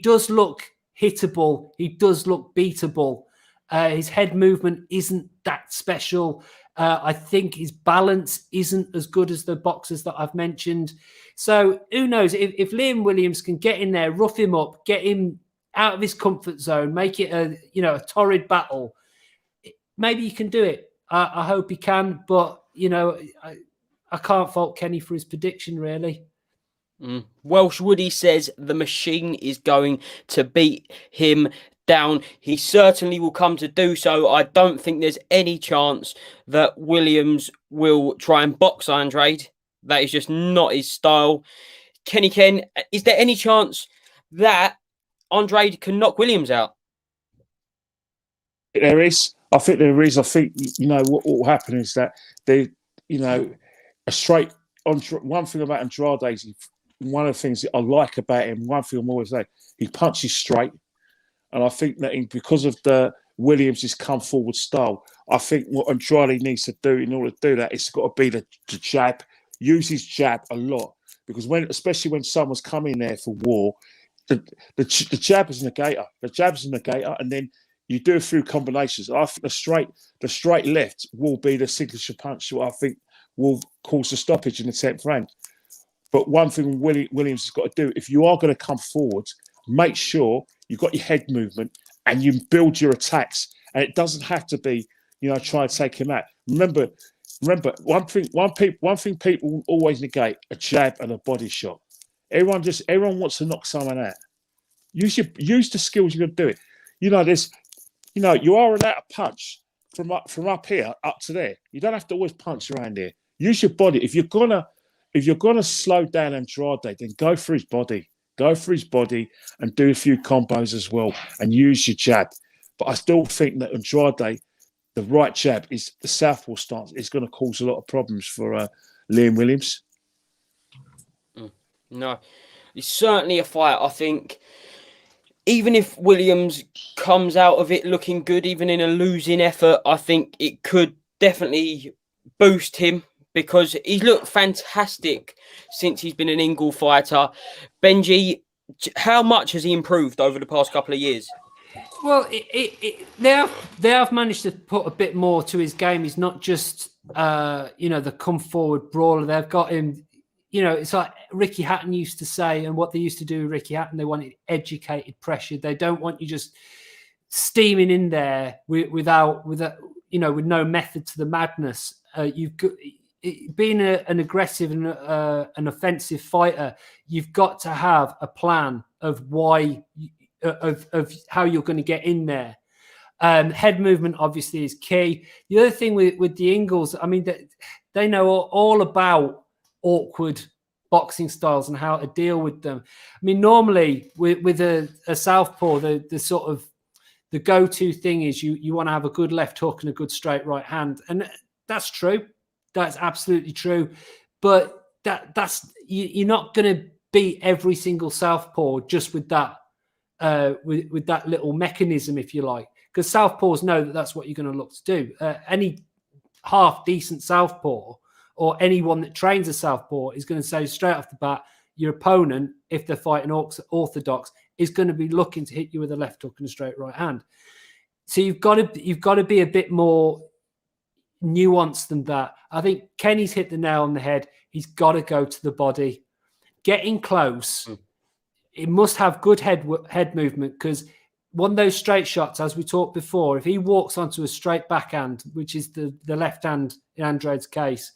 does look hittable. He does look beatable. His head movement isn't that special. I think his balance isn't as good as the boxers that I've mentioned. So who knows if Liam Williams can get in there, rough him up, get him out of his comfort zone, make it a torrid battle. Maybe he can do it. I hope he can, but I can't fault Kenny for his prediction really. Welsh Woody says the machine is going to beat him down. He certainly will come to do so. I don't think there's any chance that Williams will try and box Andrade. That is just not his style. Kenny Ken, is there any chance that Andrade can knock Williams out? There is. I think there is. I think, what will happen is that they, a straight on. One thing about Andrade is one of the things that I like about him, one thing I'm always saying, he punches straight. And I think that because of the Williams' come forward style, I think what Andrade needs to do in order to do that, it's got to be the jab. Use his jab a lot. Because especially when someone's coming there for war, the jab is a negator. The jab is a negator, and then you do a few combinations. I think the straight left will be the signature punch that I think will cause the stoppage in the 10th round. But one thing Williams has got to do, if you are going to come forward, make sure you've got your head movement and you build your attacks. And it doesn't have to be, try to take him out. Remember, one thing people always negate: a jab and a body shot. Everyone wants to knock someone out. Use the skills you're going to do it. you are allowed to punch from up here up to there. You don't have to always punch around here. Use your body. If you're gonna slow down Andrade, then go for his body. Go for his body and do a few combos as well, and use your jab. But I still think that Andrade, the right jab, is the southpaw stance is going to cause a lot of problems for Liam Williams. No, it's certainly a fight. I think even if Williams comes out of it looking good, even in a losing effort, I think it could definitely boost him because he's looked fantastic since he's been an Ingle fighter. Benji, how much has he improved over the past couple of years? Well, they have managed to put a bit more to his game. He's not just the come forward brawler. They've got him. It's like Ricky Hatton used to say, and what they used to do with Ricky Hatton, they wanted educated pressure. They don't want you just steaming in there with no method to the madness. You've got, being an aggressive and an offensive fighter, you've got to have a plan of why, of how you're going to get in there. Head movement obviously is key. The other thing with the Ingles, I mean, they know all about awkward boxing styles and how to deal with them. I mean, normally with a southpaw, the sort of the go-to thing is you want to have a good left hook and a good straight right hand, and that's true. That's absolutely true. But that's you're not going to beat every single southpaw just with that with that little mechanism, if you like, because southpaws know that's what you're going to look to do. Any half decent southpaw, or anyone that trains a southpaw, is going to say straight off the bat, your opponent, if they're fighting orthodox, is going to be looking to hit you with a left hook and a straight right hand. So you've got to be a bit more nuanced than that. I think Kenny's hit the nail on the head. He's got to go to the body, getting close. It must have good head movement, because one of those straight shots, as we talked before, if he walks onto a straight backhand, which is the left hand in Andrade's case,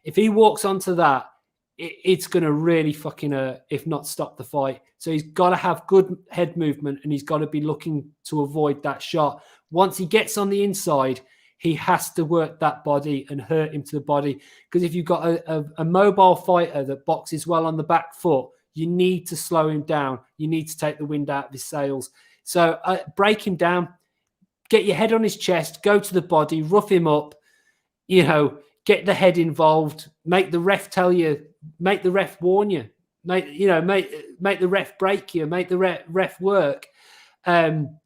if he walks onto that, it's going to really fucking if not stop the fight. So he's got to have good head movement, and he's got to be looking to avoid that shot. Once he gets on the inside, he has to work that body and hurt him to the body. Because if you've got a mobile fighter that boxes well on the back foot, you need to slow him down. You need to take the wind out of his sails. So break him down, get your head on his chest, go to the body, rough him up, get the head involved, make the ref tell you, make the ref warn you, make the ref break you, make the ref work. I'm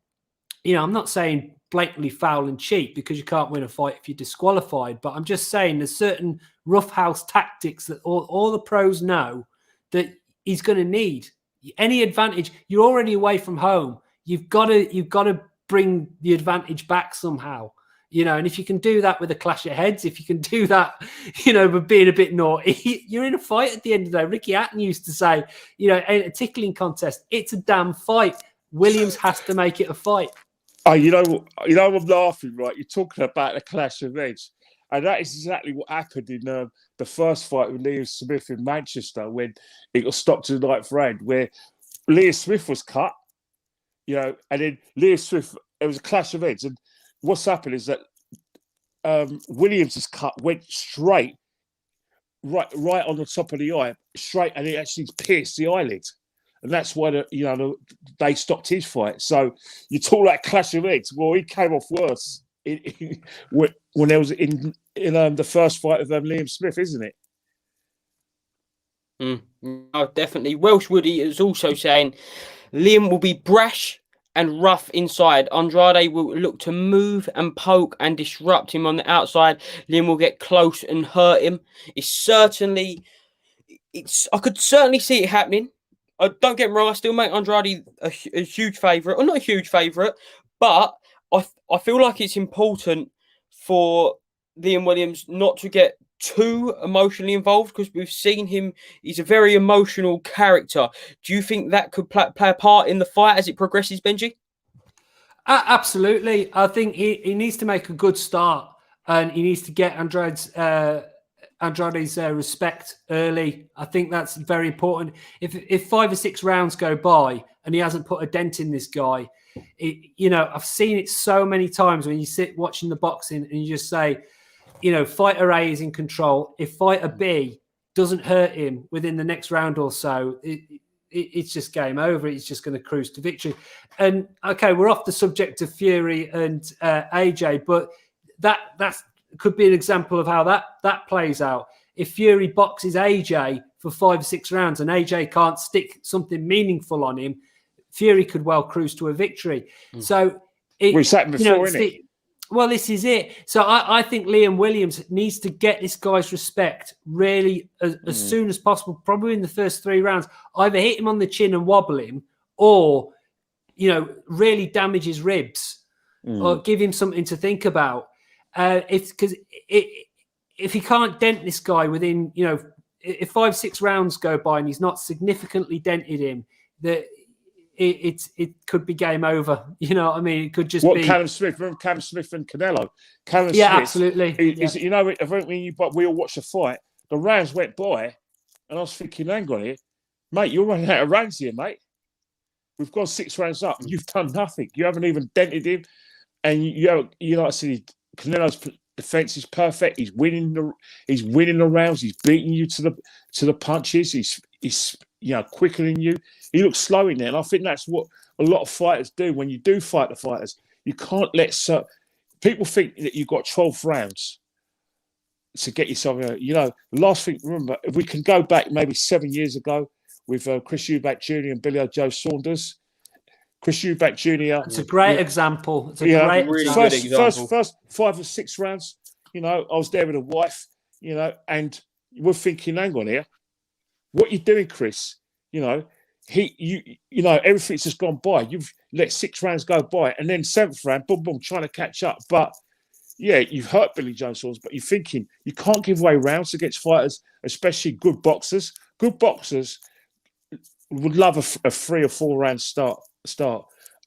not saying blatantly foul and cheat, because you can't win a fight if you're disqualified, but I'm just saying there's certain roughhouse tactics that all the pros know that he's going to need. Any advantage, you're already away from home. You've got to bring the advantage back somehow. And if you can do that with a clash of heads, if you can do that, with being a bit naughty, you're in a fight at the end of the day. Ricky Hatton used to say, a tickling contest, it's a damn fight. Williams has to make it a fight. Oh, I'm laughing, right? You're talking about the clash of heads. And that is exactly what happened in the first fight with Liam Smith in Manchester, when it got stopped to the ninth round, where Liam Smith was cut, and then Liam Smith, it was a clash of heads. And what's happened is that Williams' cut went straight, right on the top of the eye, straight, and it actually pierced the eyelid. And that's why they stopped his fight. So you talk like clash of heads. Well, he came off worse when there was in the first fight of Liam Smith, isn't it? No, definitely. Welsh Woody is also saying Liam will be brash and rough inside. Andrade will look to move and poke and disrupt him on the outside. Liam will get close and hurt him. I could certainly see it happening. Don't get me wrong, I still make Andrade a huge favourite, or not a huge favourite, but I feel like it's important for Liam Williams not to get too emotionally involved, because we've seen him, he's a very emotional character. Do you think that could play a part in the fight as it progresses, Benji? Absolutely. I think he needs to make a good start, and he needs to get Andrade's respect early. I think that's very important. If 5 or 6 rounds go by and he hasn't put a dent in this guy, I've seen it so many times when you sit watching the boxing and you just say, fighter A is in control. If fighter B doesn't hurt him within the next round or so, it's just game over. He's just going to cruise to victory. And okay, we're off the subject of Fury and AJ, but that could be an example of how that plays out. If Fury boxes AJ for 5 or 6 rounds and AJ can't stick something meaningful on him, Fury could well cruise to a victory. So we've sat before, isn't it? Well, this is it. So I think Liam Williams needs to get this guy's respect really as soon as possible, probably in the first 3 rounds. Either hit him on the chin and wobble him, or, really damage his ribs, or give him something to think about. Because if he can't dent this guy within, if 5, 6 rounds go by and he's not significantly dented him, it could be game over. You know what I mean? It could just be Callum Smith. Remember Callum Smith and Canelo? Callum Smith, absolutely. I think we all watched the fight. The rounds went by, and I was thinking, hang on here, mate, you're running out of rounds here, mate. We've gone 6 rounds up. You've done nothing. You haven't even dented him, and I said, Canelo's defense is perfect. He's winning the rounds. He's beating you to the punches. He's quicker than you. He looks slow in there, and I think that's what a lot of fighters do. When you do fight the fighters, you can't let people think that you've got 12 rounds to get yourself. The last thing. Remember, if we can go back maybe 7 years ago with Chris Eubank Jr. and Billy Joe Saunders. Chris Eubank Jr. It's a great example. It's a great good example. First 5 or 6 rounds. I was there with a wife. And we're thinking, hang on here, what you doing, Chris? Everything's just gone by. You've let 6 rounds go by, and then 7th round, boom, boom, trying to catch up. But yeah, you've hurt Billy Joe Saunders, but you're thinking you can't give away rounds against fighters, especially good boxers. Good boxers would love a 3 or 4 round start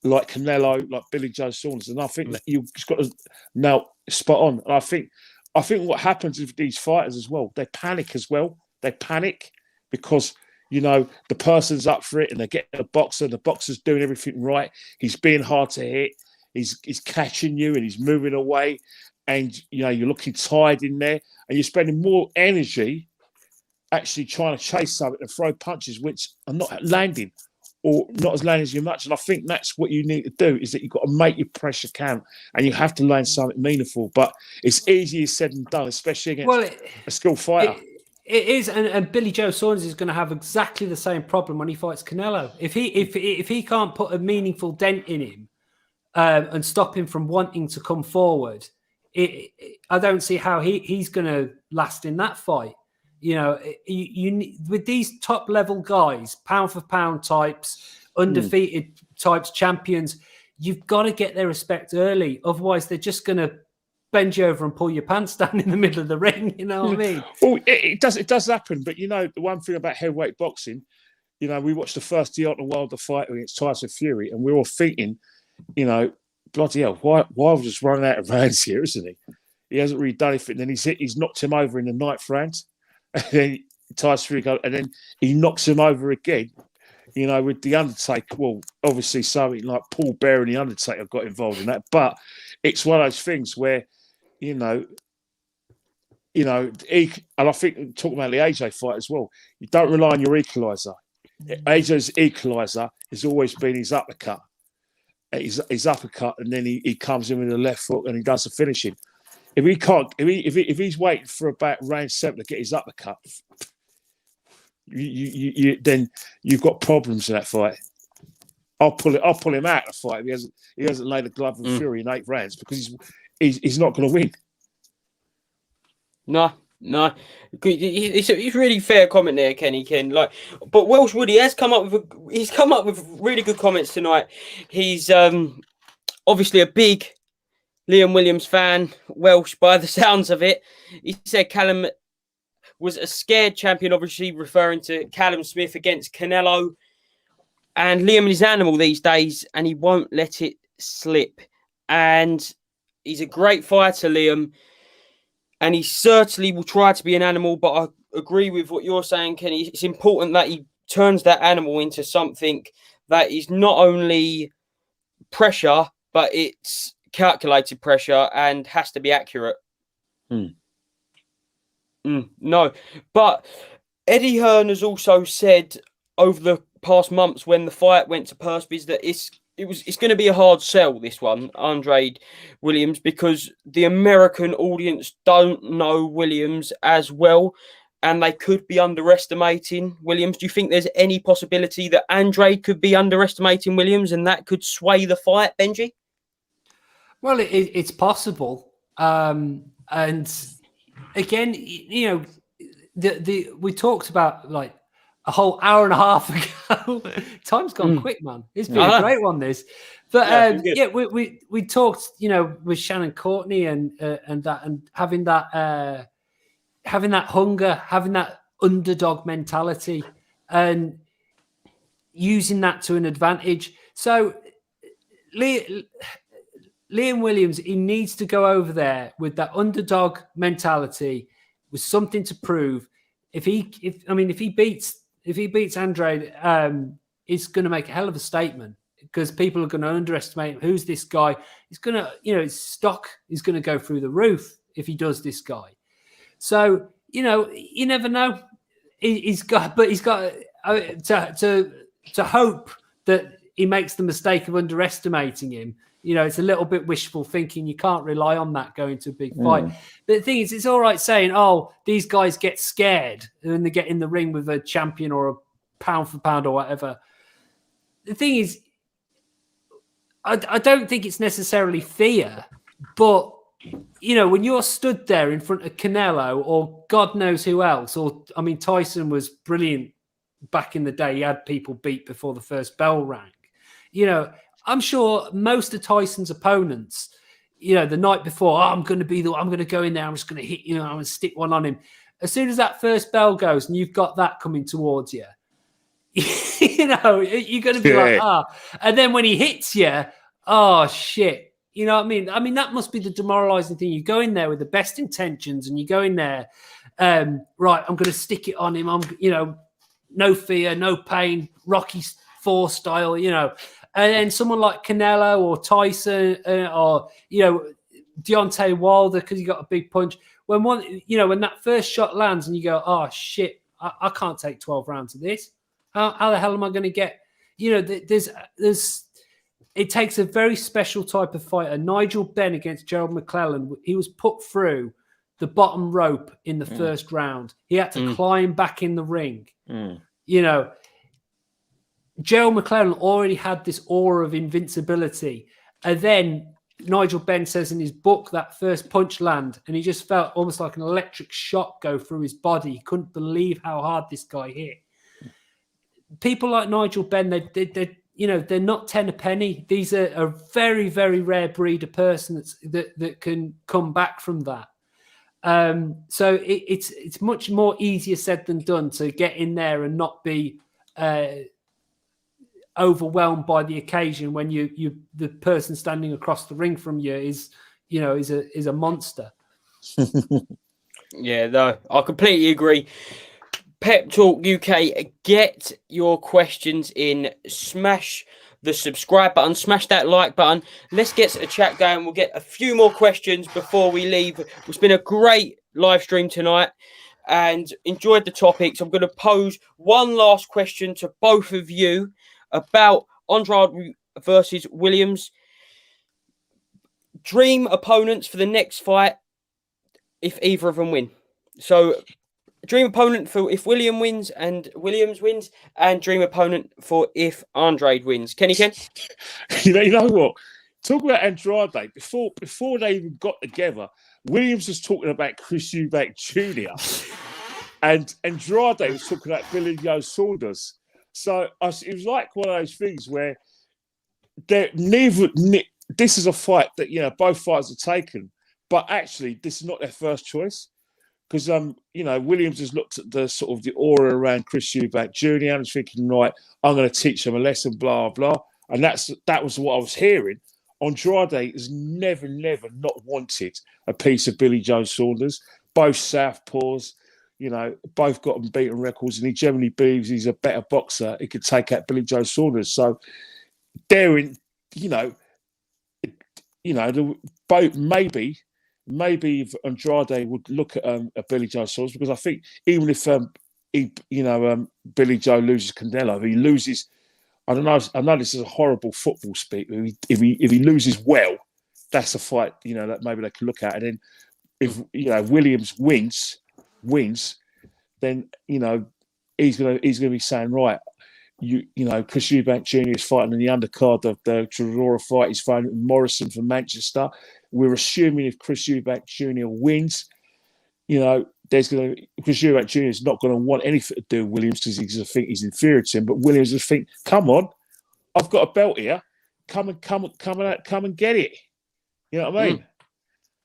like Canelo, like Billy Joe Saunders, and I think that you've just got to nail spot on. And I think what happens with these fighters as well, they panic as well. They panic because the person's up for it, and they get the boxer's doing everything right. He's being hard to hit. He's catching you, and he's moving away, and you're looking tired in there, and you're spending more energy actually trying to chase something and throw punches which are not landing, or not as landing as you much. And I think that's what you need to do, is that you've got to make your pressure count, and you have to land something meaningful. But it's easier said than done, especially against a skilled fighter. It is, and Billy Joe Saunders is going to have exactly the same problem when he fights Canelo. If he can't put a meaningful dent in him and stop him from wanting to come forward, I don't see how he's going to last in that fight. You with these top level guys, pound for pound types, undefeated types, champions, you've got to get their respect early. Otherwise, they're just going to bend you over and pull your pants down in the middle of the ring. You know what I mean? Well, it does happen. But the one thing about heavyweight boxing, we watched the first Deontay Wilder fight against Tyson Fury, and we're all thinking, bloody hell, why we're just running out of rounds here, isn't he? He hasn't really done anything. Then he's knocked him over in the 9th round. And then Tyson Fury goes, and then he knocks him over again. With the Undertaker, well, obviously something like Paul Bearer and the Undertaker got involved in that. But it's one of those things where, and I think talking about the AJ fight as well, you don't rely on your equaliser. AJ's equaliser has always been his uppercut. His uppercut, and then he comes in with a left hook and he does the finishing. If he's waiting for about round 7 to get his uppercut, then you've got problems in that fight. I'll pull him out of the fight if he hasn't laid a glove with Fury in 8 rounds, because he's not going to win. No. It's a really fair comment there, Kenny Ken. But Welsh Woody has come up with really good comments tonight. He's obviously a big Liam Williams fan, Welsh by the sounds of it. He said Callum was a scared champion, obviously referring to Callum Smith against Canelo. And Liam is an animal these days, and he won't let it slip. And he's a great fighter, Liam. And he certainly will try to be an animal, but I agree with what you're saying, Kenny. It's important that he turns that animal into something that is not only pressure, but it's calculated pressure and has to be accurate. No, but Eddie Hearn has also said over the past months when the fight went to Perspies that it's going to be a hard sell, this one, Andrade Williams, because the American audience don't know Williams as well, and they could be underestimating Williams. Do you think there's any possibility that Andrade could be underestimating Williams and that could sway the fight, Benji? Well, it's possible. And again, we talked about like a whole hour and a half ago. Time's gone quick, man. It's been a great one, this. But we talked, with Shannon Courtney and having that hunger, having that underdog mentality, and using that to an advantage. So Liam Williams, he needs to go over there with that underdog mentality, with something to prove. If he beats Andrade, it's going to make a hell of a statement, because people are going to underestimate who's this guy. He's going to, his stock is going to go through the roof if he does this guy. So, you never know. He's got to hope that he makes the mistake of underestimating him. It's a little bit wishful thinking. You can't rely on that going to a big fight. But the thing is, it's all right saying, oh, these guys get scared when they get in the ring with a champion or a pound for pound or whatever. The thing is, I don't think it's necessarily fear, but, when you're stood there in front of Canelo or God knows who else, Tyson was brilliant back in the day. He had people beat before the first bell rang. I'm sure most of Tyson's opponents, the night before, I'm going to go in there, I'm just going to hit, I'm going to stick one on him. As soon as that first bell goes and you've got that coming towards you, you're going to be like, and then when he hits you, oh shit. You know what I mean? That must be the demoralizing thing. You go in there with the best intentions and you go in there, right, I'm going to stick it on him. I'm, no fear, no pain, Rocky IV style, And then someone like Canelo or Tyson or, Deontay Wilder, because he got a big punch. When when that first shot lands and you go, oh shit, I can't take 12 rounds of this. How the hell am I going to get, it takes a very special type of fighter. Nigel Benn against Gerald McClellan, he was put through the bottom rope in the first round. He had to climb back in the ring. Gerald McClellan already had this aura of invincibility. And then Nigel Benn says in his book that first punch land, and he just felt almost like an electric shock go through his body. He couldn't believe how hard this guy hit. People like Nigel Benn, they're not 10 a penny. These are a very, very rare breed of person that can come back from that. So it's much more easier said than done to get in there and not be overwhelmed by the occasion when the person standing across the ring from you is a monster. Yeah, no, I completely agree. Pep Talk UK, get your questions in. Smash the subscribe button, smash that like button. Let's get a chat going. We'll get a few more questions before we leave. It's been a great live stream tonight and enjoyed the topics. I'm going to pose one last question to both of you about Andrade versus Williams. Dream opponents for the next fight if either of them win. So dream opponent for if Williams wins, and dream opponent for if Andrade wins. Kenny Ken? You know what? Talk about Andrade. Before they even got together, Williams was talking about Chris Eubank Jr. and Andrade was talking about Billy Joe Saunders. So it was like one of those things where this is a fight that both fighters are taken, but actually this is not their first choice. Because Williams has looked at the sort of the aura around Chris Eubank Jr. and was thinking, right, I'm going to teach him a lesson, blah blah, and that was what I was hearing. Andrade has never not wanted a piece of Billy Joe Saunders. Both southpaws, both got unbeaten records, and he generally believes he's a better boxer. He could take out Billy Joe Saunders. So, you know, the boat maybe if Andrade would look at Billy Joe Saunders, because I think even if Billy Joe loses Canelo, he loses. I don't know. I know this is a horrible football speak. If he loses well, that's a fight. That maybe they could look at. And then if Williams wins, then he's gonna be saying, right, Chris Eubank Jr. is fighting in the undercard of the Trevor fight. He's fighting Morrison from Manchester. We're assuming if Chris Eubank Jr. wins, Chris Eubank Jr. is not going to want anything to do with Williams because he's going to think he's inferior to him. But Williams will think, come on, I've got a belt here. Come and get it. You know what I mean?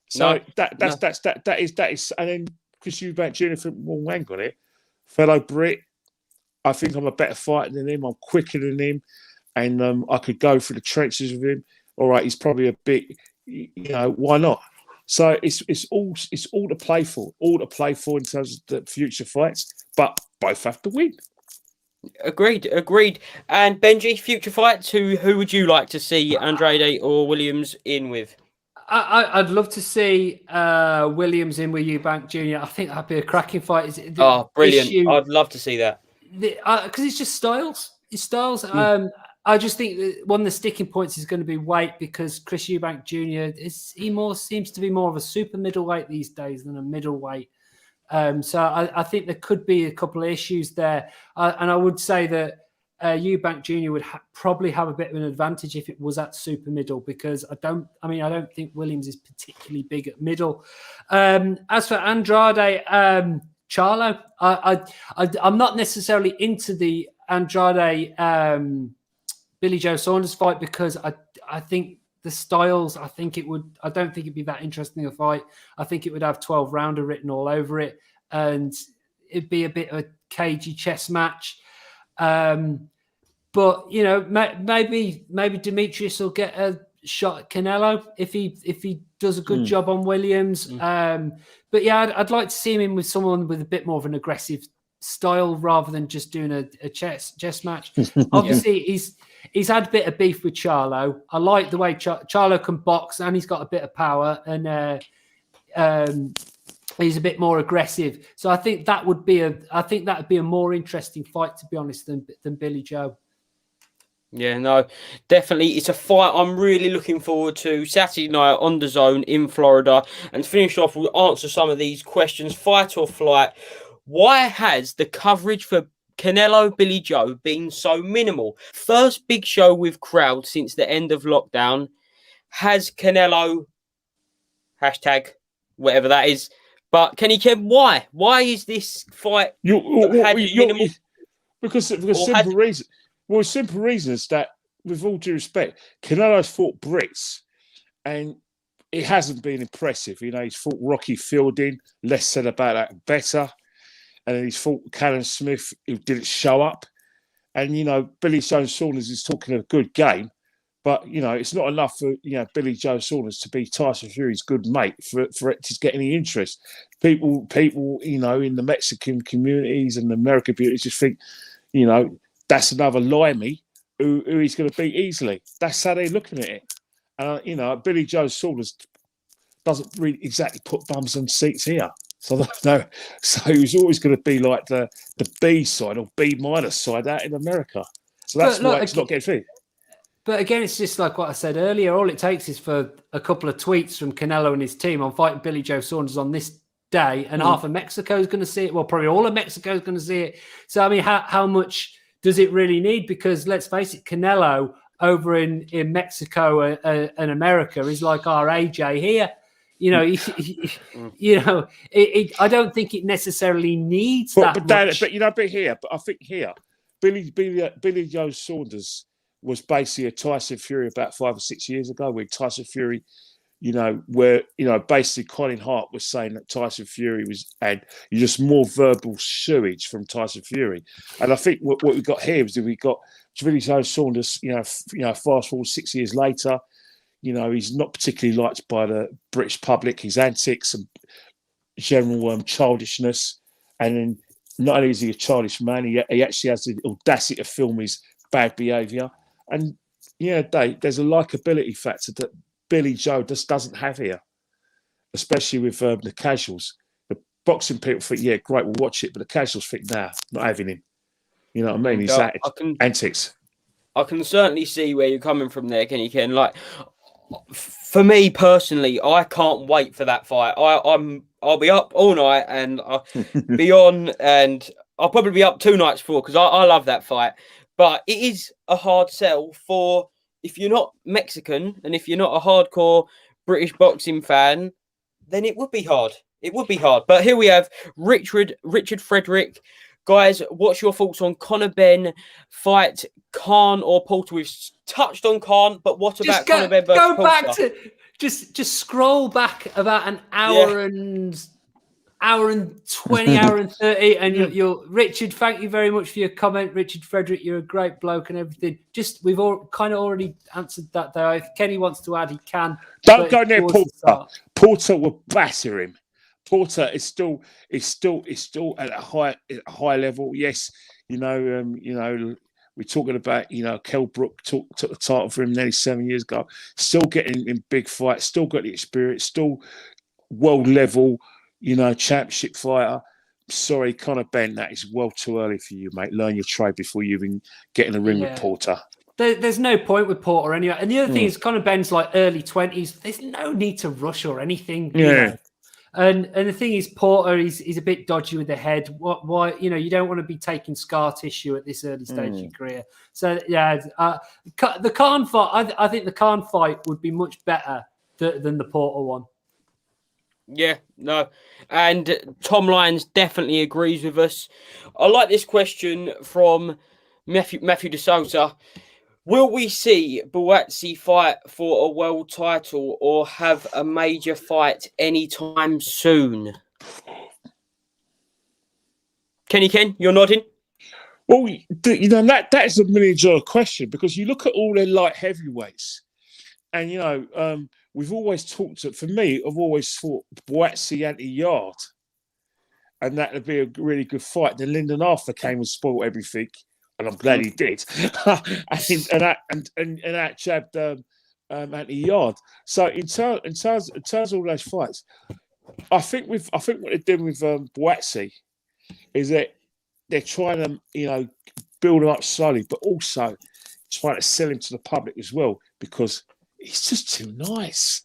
So that is, and then Chris Eubank Jr. think, well, hang on it, fellow Brit. I think I'm a better fighter than him. I'm quicker than him, and I could go through the trenches with him. All right, he's probably a bit, why not? So it's all to play for, in terms of the future fights. But both have to win. Agreed. And Benji, future fights. Who would you like to see Andrade or Williams in with? I'd love to see Williams in with Eubank Jr. I think that'd be a cracking fight. Brilliant! I'd love to see that. Because it's just styles. It's styles. I just think that one of the sticking points is going to be weight, because Chris Eubank Jr. seems to be more of a super middleweight these days than a middleweight. So I think there could be a couple of issues there, and I would say that Eubank Jr. would probably have a bit of an advantage if it was at super middle, because I don't think Williams is particularly big at middle. As for Andrade, Charlo, I'm not necessarily into the Andrade Billy Joe Saunders fight, because I think the styles, I don't think it'd be that interesting a fight. I think it would have 12 rounder written all over it, and it'd be a bit of a cagey chess match. But maybe Demetrius will get a shot at Canelo if he does a good job on Williams. But yeah, I'd like to see him in with someone with a bit more of an aggressive style rather than just doing a chess match. Obviously, he's had a bit of beef with Charlo. I like the way Charlo can box, and he's got a bit of power, and he's a bit more aggressive. So I think that would be a more interesting fight, to be honest, than Billy Joe. Yeah, no, definitely. It's a fight I'm really looking forward to. Saturday night on the Zone in Florida. And to finish off, we'll answer some of these questions. Fight or flight. Why has the coverage for Canelo Billy Joe been so minimal? First big show with crowd since the end of lockdown. Has Canelo, hashtag whatever that is, but can you why? Why is this fight minimal? Because simple reason. Well, simple reason is that, with all due respect, Canelo's fought Brits, and it hasn't been impressive. He's fought Rocky Fielding, less said about that, better. And then he's fought Callum Smith, who didn't show up. And, Billy Joe Saunders is talking a good game, but, it's not enough for, Billy Joe Saunders to be Tyson Fury's good mate for it to get any interest. People, in the Mexican communities and the American communities just think, that's another limey who he's going to beat easily. That's how they're looking at it. Billy Joe Saunders doesn't really exactly put bums on seats here. So he's always going to be like the B side or B minus side out in America. So that's why it's not getting fit. But again, it's just like what I said earlier. All it takes is for a couple of tweets from Canelo and his team on fighting Billy Joe Saunders on this day, and half of Mexico is going to see it. Well, probably all of Mexico is going to see it. So, I mean, how much does it really need? Because let's face it, Canelo over in Mexico and America is like our AJ here. I don't think it necessarily needs that much. But I think here, Billy Joe Saunders was basically a Tyson Fury about 5 or 6 years ago, where Tyson Fury, basically Colin Hart was saying that Tyson Fury had just more verbal sewage from Tyson Fury. And I think what we got here is that we got Billy Joe Saunders, fast forward 6 years later, he's not particularly liked by the British public. His antics and general childishness. And then not only is he a childish man, he actually has the audacity to film his bad behaviour. And there's a likability factor that Billy Joe just doesn't have here, especially with the casuals. The boxing people think, yeah, great, we'll watch it, but the casuals think, nah, not having him. You know what I mean? He's antics. I can certainly see where you're coming from there, Kenny Ken. Like, for me personally, I can't wait for that fight. I'll be up all night and I'll be on, and I'll probably be up 2 nights for, because I love that fight. But it is a hard sell for, if you're not Mexican and if you're not a hardcore British boxing fan, then it would be hard. It would be hard. But here we have Richard Frederick. Guys, what's your thoughts on Conor Benn fight Khan or Porter? We've touched on Khan, but what about Conor Benn versus Porter? Go back to just scroll back about an hour and 20, hour and 30, and you're Richard. Thank you very much for your comment, Richard Frederick. You're a great bloke and everything. We've all kind of already answered that though. If Kenny wants to add, he can. Don't go near Porter. Porter will batter him. Porter is still at a high level. Yes, we're talking about, Kell Brook took the title for him nearly 7 years ago. Still getting in big fights. Still got the experience. Still world level. Championship fighter. Sorry, Conor Benn, that is well too early for you, mate. Learn your trade before you even get in the ring with Porter. There's no point with Porter anyway. And the other thing is, Conor Benn's like early 20s. There's no need to rush or anything. You know? And the thing is, Porter, he's a bit dodgy with the head. Why? You don't want to be taking scar tissue at this early stage of your career. So the Khan fight. I think the Khan fight would be much better than the Porter one. Yeah, no. And Tom Lyons definitely agrees with us. I like this question from Matthew De Souza. Will we see Buatsi fight for a world title or have a major fight anytime soon? Kenny Ken, you're nodding? Well, that is a $1 million question, because you look at all their light heavyweights and, we've always talked, for me, I've always thought Buatsi anti-Yard, and that would be a really good fight. Then Lyndon Arthur came and spoiled everything, and I'm glad he did. and that jabbed anti-Yard. So in terms of all those fights, I think what they're doing with Buatsi is that they're trying to build him up slowly, but also trying to sell him to the public as well, because he's just too nice.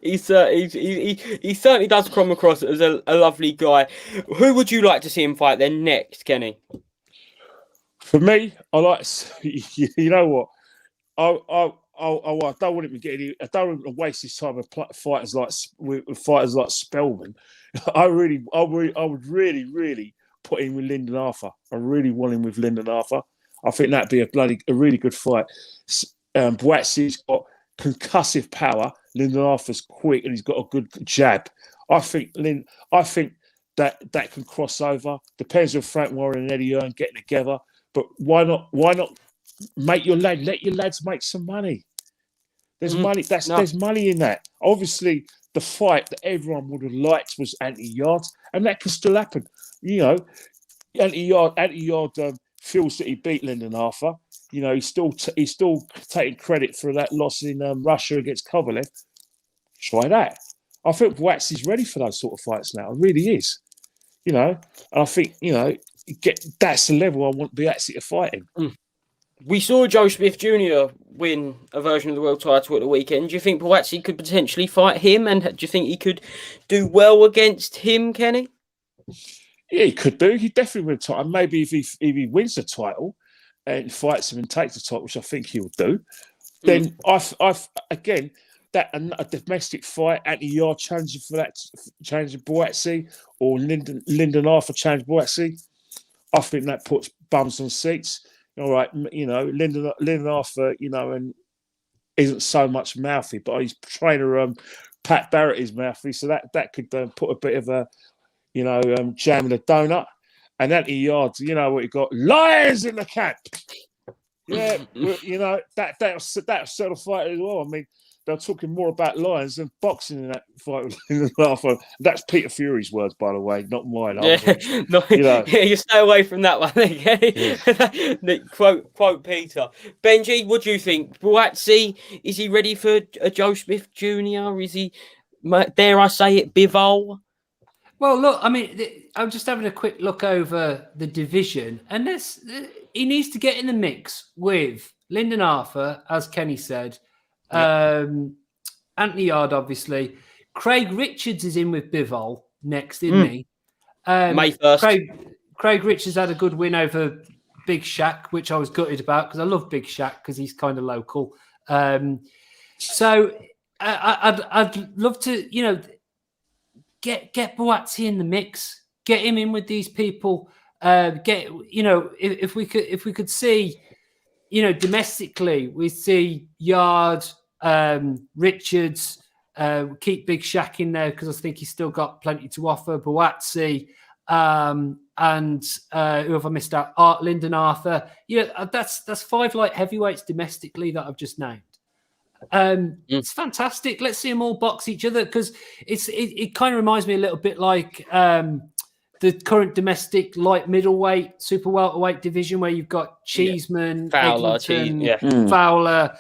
He certainly does come across as a lovely guy. Who would you like to see him fight then next, Kenny? For me, I like. You know what? I don't want him to get any. I don't want him to waste his time with fighters like Spellman. I would really put him with Lyndon Arthur. I really want him with Lyndon Arthur. I think that'd be a really good fight. Buatsi's got concussive power. Lyndon Arthur's quick and he's got a good jab. I think that can cross over. Depends on Frank Warren and Eddie Hearn getting together. But why not let your lads make some money? There's money. There's money in that. Obviously, the fight that everyone would have liked was anti-Yard, and that can still happen. Anti-Yard feels that he beat Lyndon Arthur. He's still taking credit for that loss in Russia against Kovalev. Try that. I think Buatsi's ready for those sort of fights now. It really is. And I think that's the level I want Buatsi to fight in. We saw Joe Smith Jr. win a version of the world title at the weekend. Do you think Buatsi could potentially fight him, and do you think he could do well against him, Kenny? Yeah, he could do. He definitely win the title. And maybe if he wins the title and fights him and takes the title, which I think he'll do, then again, that a domestic fight, anti-Yard challenging Buatsi, or Lyndon Arthur challenge Buatsi, I think that puts bums on seats. All right, Lyndon Arthur, and isn't so much mouthy, but his trainer Pat Barrett is mouthy, so that could put a bit of a jam in a donut. And anti-Yard, what you got? Lions in the camp. Yeah, that'll settle fight as well. I mean, they're talking more about lions than boxing in that fight. In the last one. That's Peter Fury's words, by the way, not mine. Yeah, no, you know, you stay away from that one. yeah. quote Peter. Benji, what do you think? Buatsi, is he ready for a Joe Smith Jr.? Is he, dare I say it, Bivol? Well, look, I mean, I'm just having a quick look over the division, and he needs to get in the mix with Lyndon Arthur, as Kenny said, Anthony Yard, obviously. Craig Richards is in with Bivol next, isn't he? May 1st. Craig Richards had a good win over Big Shaq, which I was gutted about because I love Big Shaq because he's kind of local. So I'd love to, get Buatsi in the mix, get him in with these people. If we could see, domestically, we see Yard, Richards, keep Big Shaq in there because I think he's still got plenty to offer. Buatsi, and who have I missed out? Lyndon Arthur. That's 5 light heavyweights domestically that I've just named. It's fantastic. Let's see them all box each other because it kind of reminds me a little bit like the current domestic light middleweight, super welterweight division where you've got Cheeseman, Fowler, Fowler,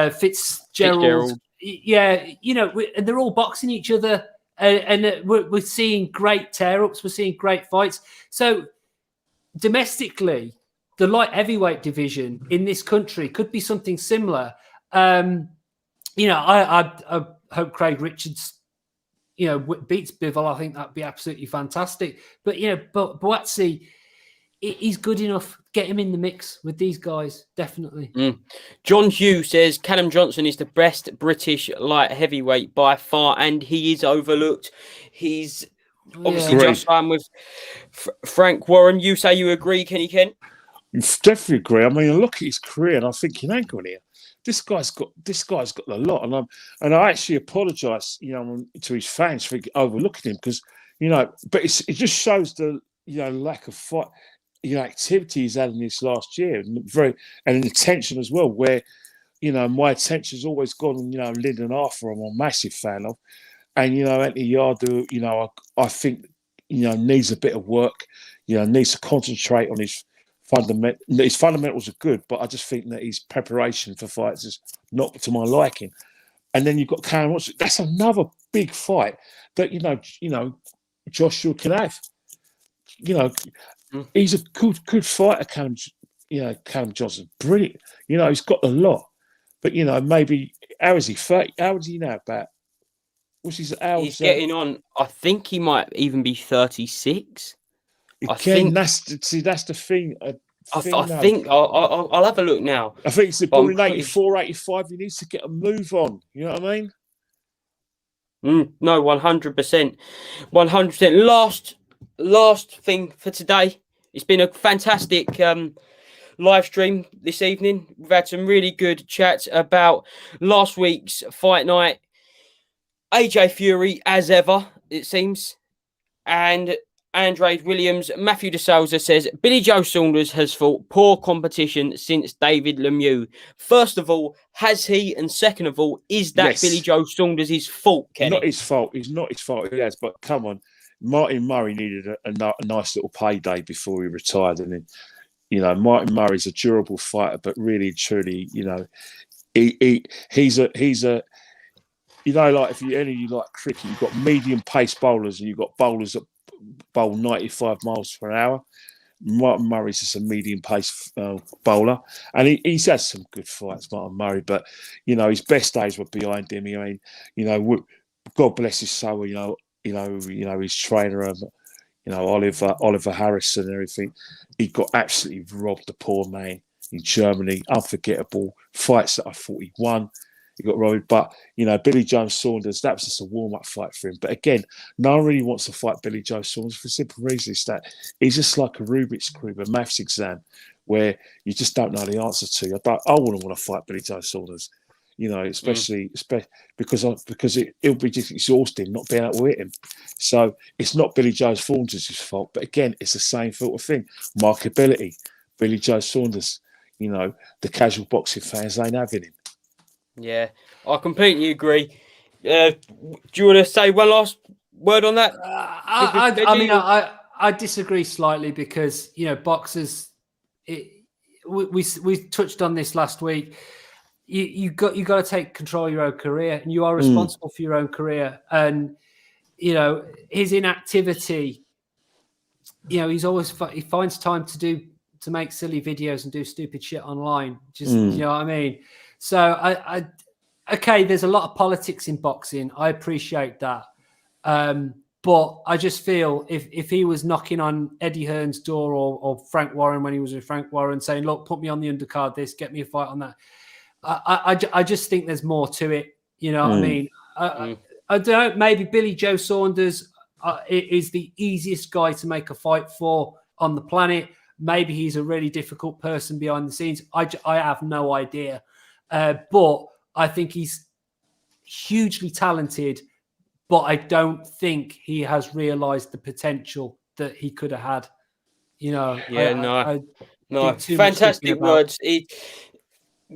Fitzgerald. Yeah, and they're all boxing each other, and we're seeing great tear-ups. We're seeing great fights. So domestically, the light heavyweight division in this country could be something similar. I hope Craig Richards, beats Bivol. I think that'd be absolutely fantastic. But Buatsi, he's good enough. Get him in the mix with these guys, definitely. John Hughes says Callum Johnson is the best British light heavyweight by far, and he is overlooked. He's obviously just signed with Frank Warren. You say you agree, Kenny Ken? Definitely agree. I mean, I look at his career and I think, hang on here. This guy's got a lot, and I actually apologise, to his fans for overlooking him because, but it just shows the lack of fight, activity he's had in this last year, and the attention as well. Where, my attention's always gone on, Lyndon Arthur. I'm a massive fan of, and Anthony Yardo, I think needs a bit of work, needs to concentrate on his. His fundamentals are good, but I just think that his preparation for fights is not to my liking. And then you've got Conor. That's another big fight that Joshua can have. He's a good fighter, Callum Johnson, brilliant. He's got a lot, but maybe how is he? 30? How old is he now? About what's his? He's getting on. I think he might even be 36. Again, that's the thing. I think I'll have a look now. I think it's born in 84, 85. He needs to get a move on. You know what I mean? No, 100%. 100%. Last thing for today. It's been a fantastic live stream this evening. We've had some really good chats about last week's fight night. AJ Fury, as ever, it seems. And Andrade Williams. Matthew De Souza says Billy Joe Saunders has fought poor competition since David Lemieux. First of all, has he? And second of all, is that Billy Joe Saunders' fault, Kenny? Not his fault. It's not his fault. He has, but come on. Martin Murray needed a nice little payday before he retired. And then, Martin Murray's a durable fighter, but really, truly, he's a like if you like cricket, you've got medium pace bowlers and you've got bowlers that bowl 95 miles per hour. Martin Murray's just a medium pace bowler, and he's had some good fights, Martin Murray. But his best days were behind him. I mean, God bless his soul. His trainer, Oliver Harrison and everything. He got absolutely robbed, the poor man, in Germany. Unforgettable fights that I thought he won. He got robbed, but Billy Joe Saunders, that was just a warm-up fight for him. But again, no one really wants to fight Billy Joe Saunders for the simple reason is that he's just like a Rubik's Cube, a maths exam, where you just don't know the answer to. I wouldn't want to fight Billy Joe Saunders, especially because it'll be just exhausting not being able to hit him. So it's not Billy Joe Saunders' fault, but again, it's the same sort of thing. Marketability, Billy Joe Saunders, the casual boxing fans ain't having him. Yeah, I completely agree. Do you want to say one last word on that? I mean, I disagree slightly because boxers. We touched on this last week. You got to take control of your own career, and you are responsible for your own career. And his inactivity. He's always he finds time to make silly videos and do stupid shit online. Just you know what I mean. So I okay, there's a lot of politics in boxing. I appreciate that. But I just feel if he was knocking on Eddie Hearn's door or Frank Warren when he was with Frank Warren saying, look, put me on the undercard, this, get me a fight on that. I just think there's more to it. You know what I mean? I don't know, maybe Billy Joe Saunders is the easiest guy to make a fight for on the planet. Maybe he's a really difficult person behind the scenes. I have no idea. But I think he's hugely talented, but I don't think he has realised the potential that he could have had. Yeah, no, too much fantastic words.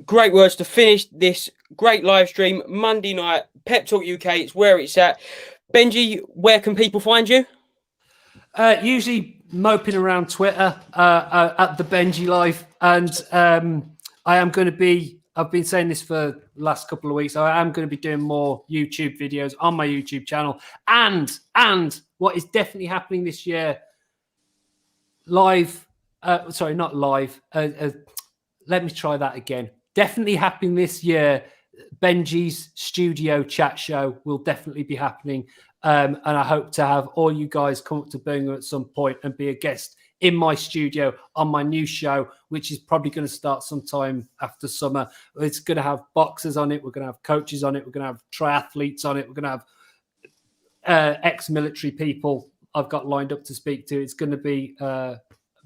Great words to finish this great live stream Monday night. Pep Talk UK, it's where it's at. Benji, where can people find you? Usually moping around Twitter at the Benji Live, and I am going to be. I've been saying this for the last couple of weeks. I am going to be doing more YouTube videos on my YouTube channel, and what is definitely happening this year, live. Sorry, not live. Let me try that again. Definitely happening this year. Benji's studio chat show will definitely be happening. And I hope to have all you guys come up to Birmingham at some point and be a guest in my studio on my new show, which is probably going to start sometime after summer. It's going to have boxers on it. We're going to have coaches on it. We're going to have triathletes on it. We're going to have ex-military people I've got lined up to speak to. It's going to be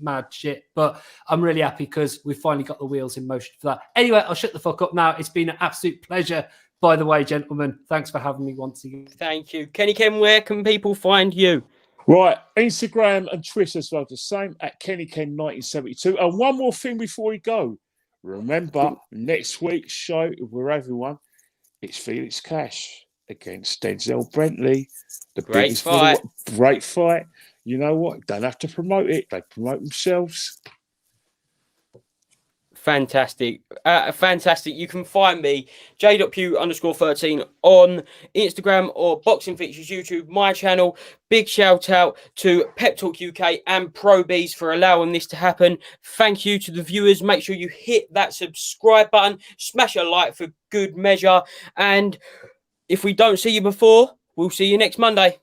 mad shit, but I'm really happy because we've finally got the wheels in motion for that. Anyway, I'll shut the fuck up now. It's been an absolute pleasure. By the way, gentlemen, thanks for having me once again. Thank you. Kenny Ken, where can people find you? Right, Instagram and Twitter as well, the same at KennyKen1972. And one more thing before we go. Remember, next week's show with everyone, it's Felix Cash against Denzel Brentley. The Great fight. Great fight. You know what? Don't have to promote it. They promote themselves. Fantastic. Fantastic. You can find me, j.pew_13 on Instagram or Boxing Features YouTube, my channel. Big shout out to Pep Talk UK and Pro Bees for allowing this to happen. Thank you to the viewers. Make sure you hit that subscribe button, smash a like for good measure. And if we don't see you before, we'll see you next Monday.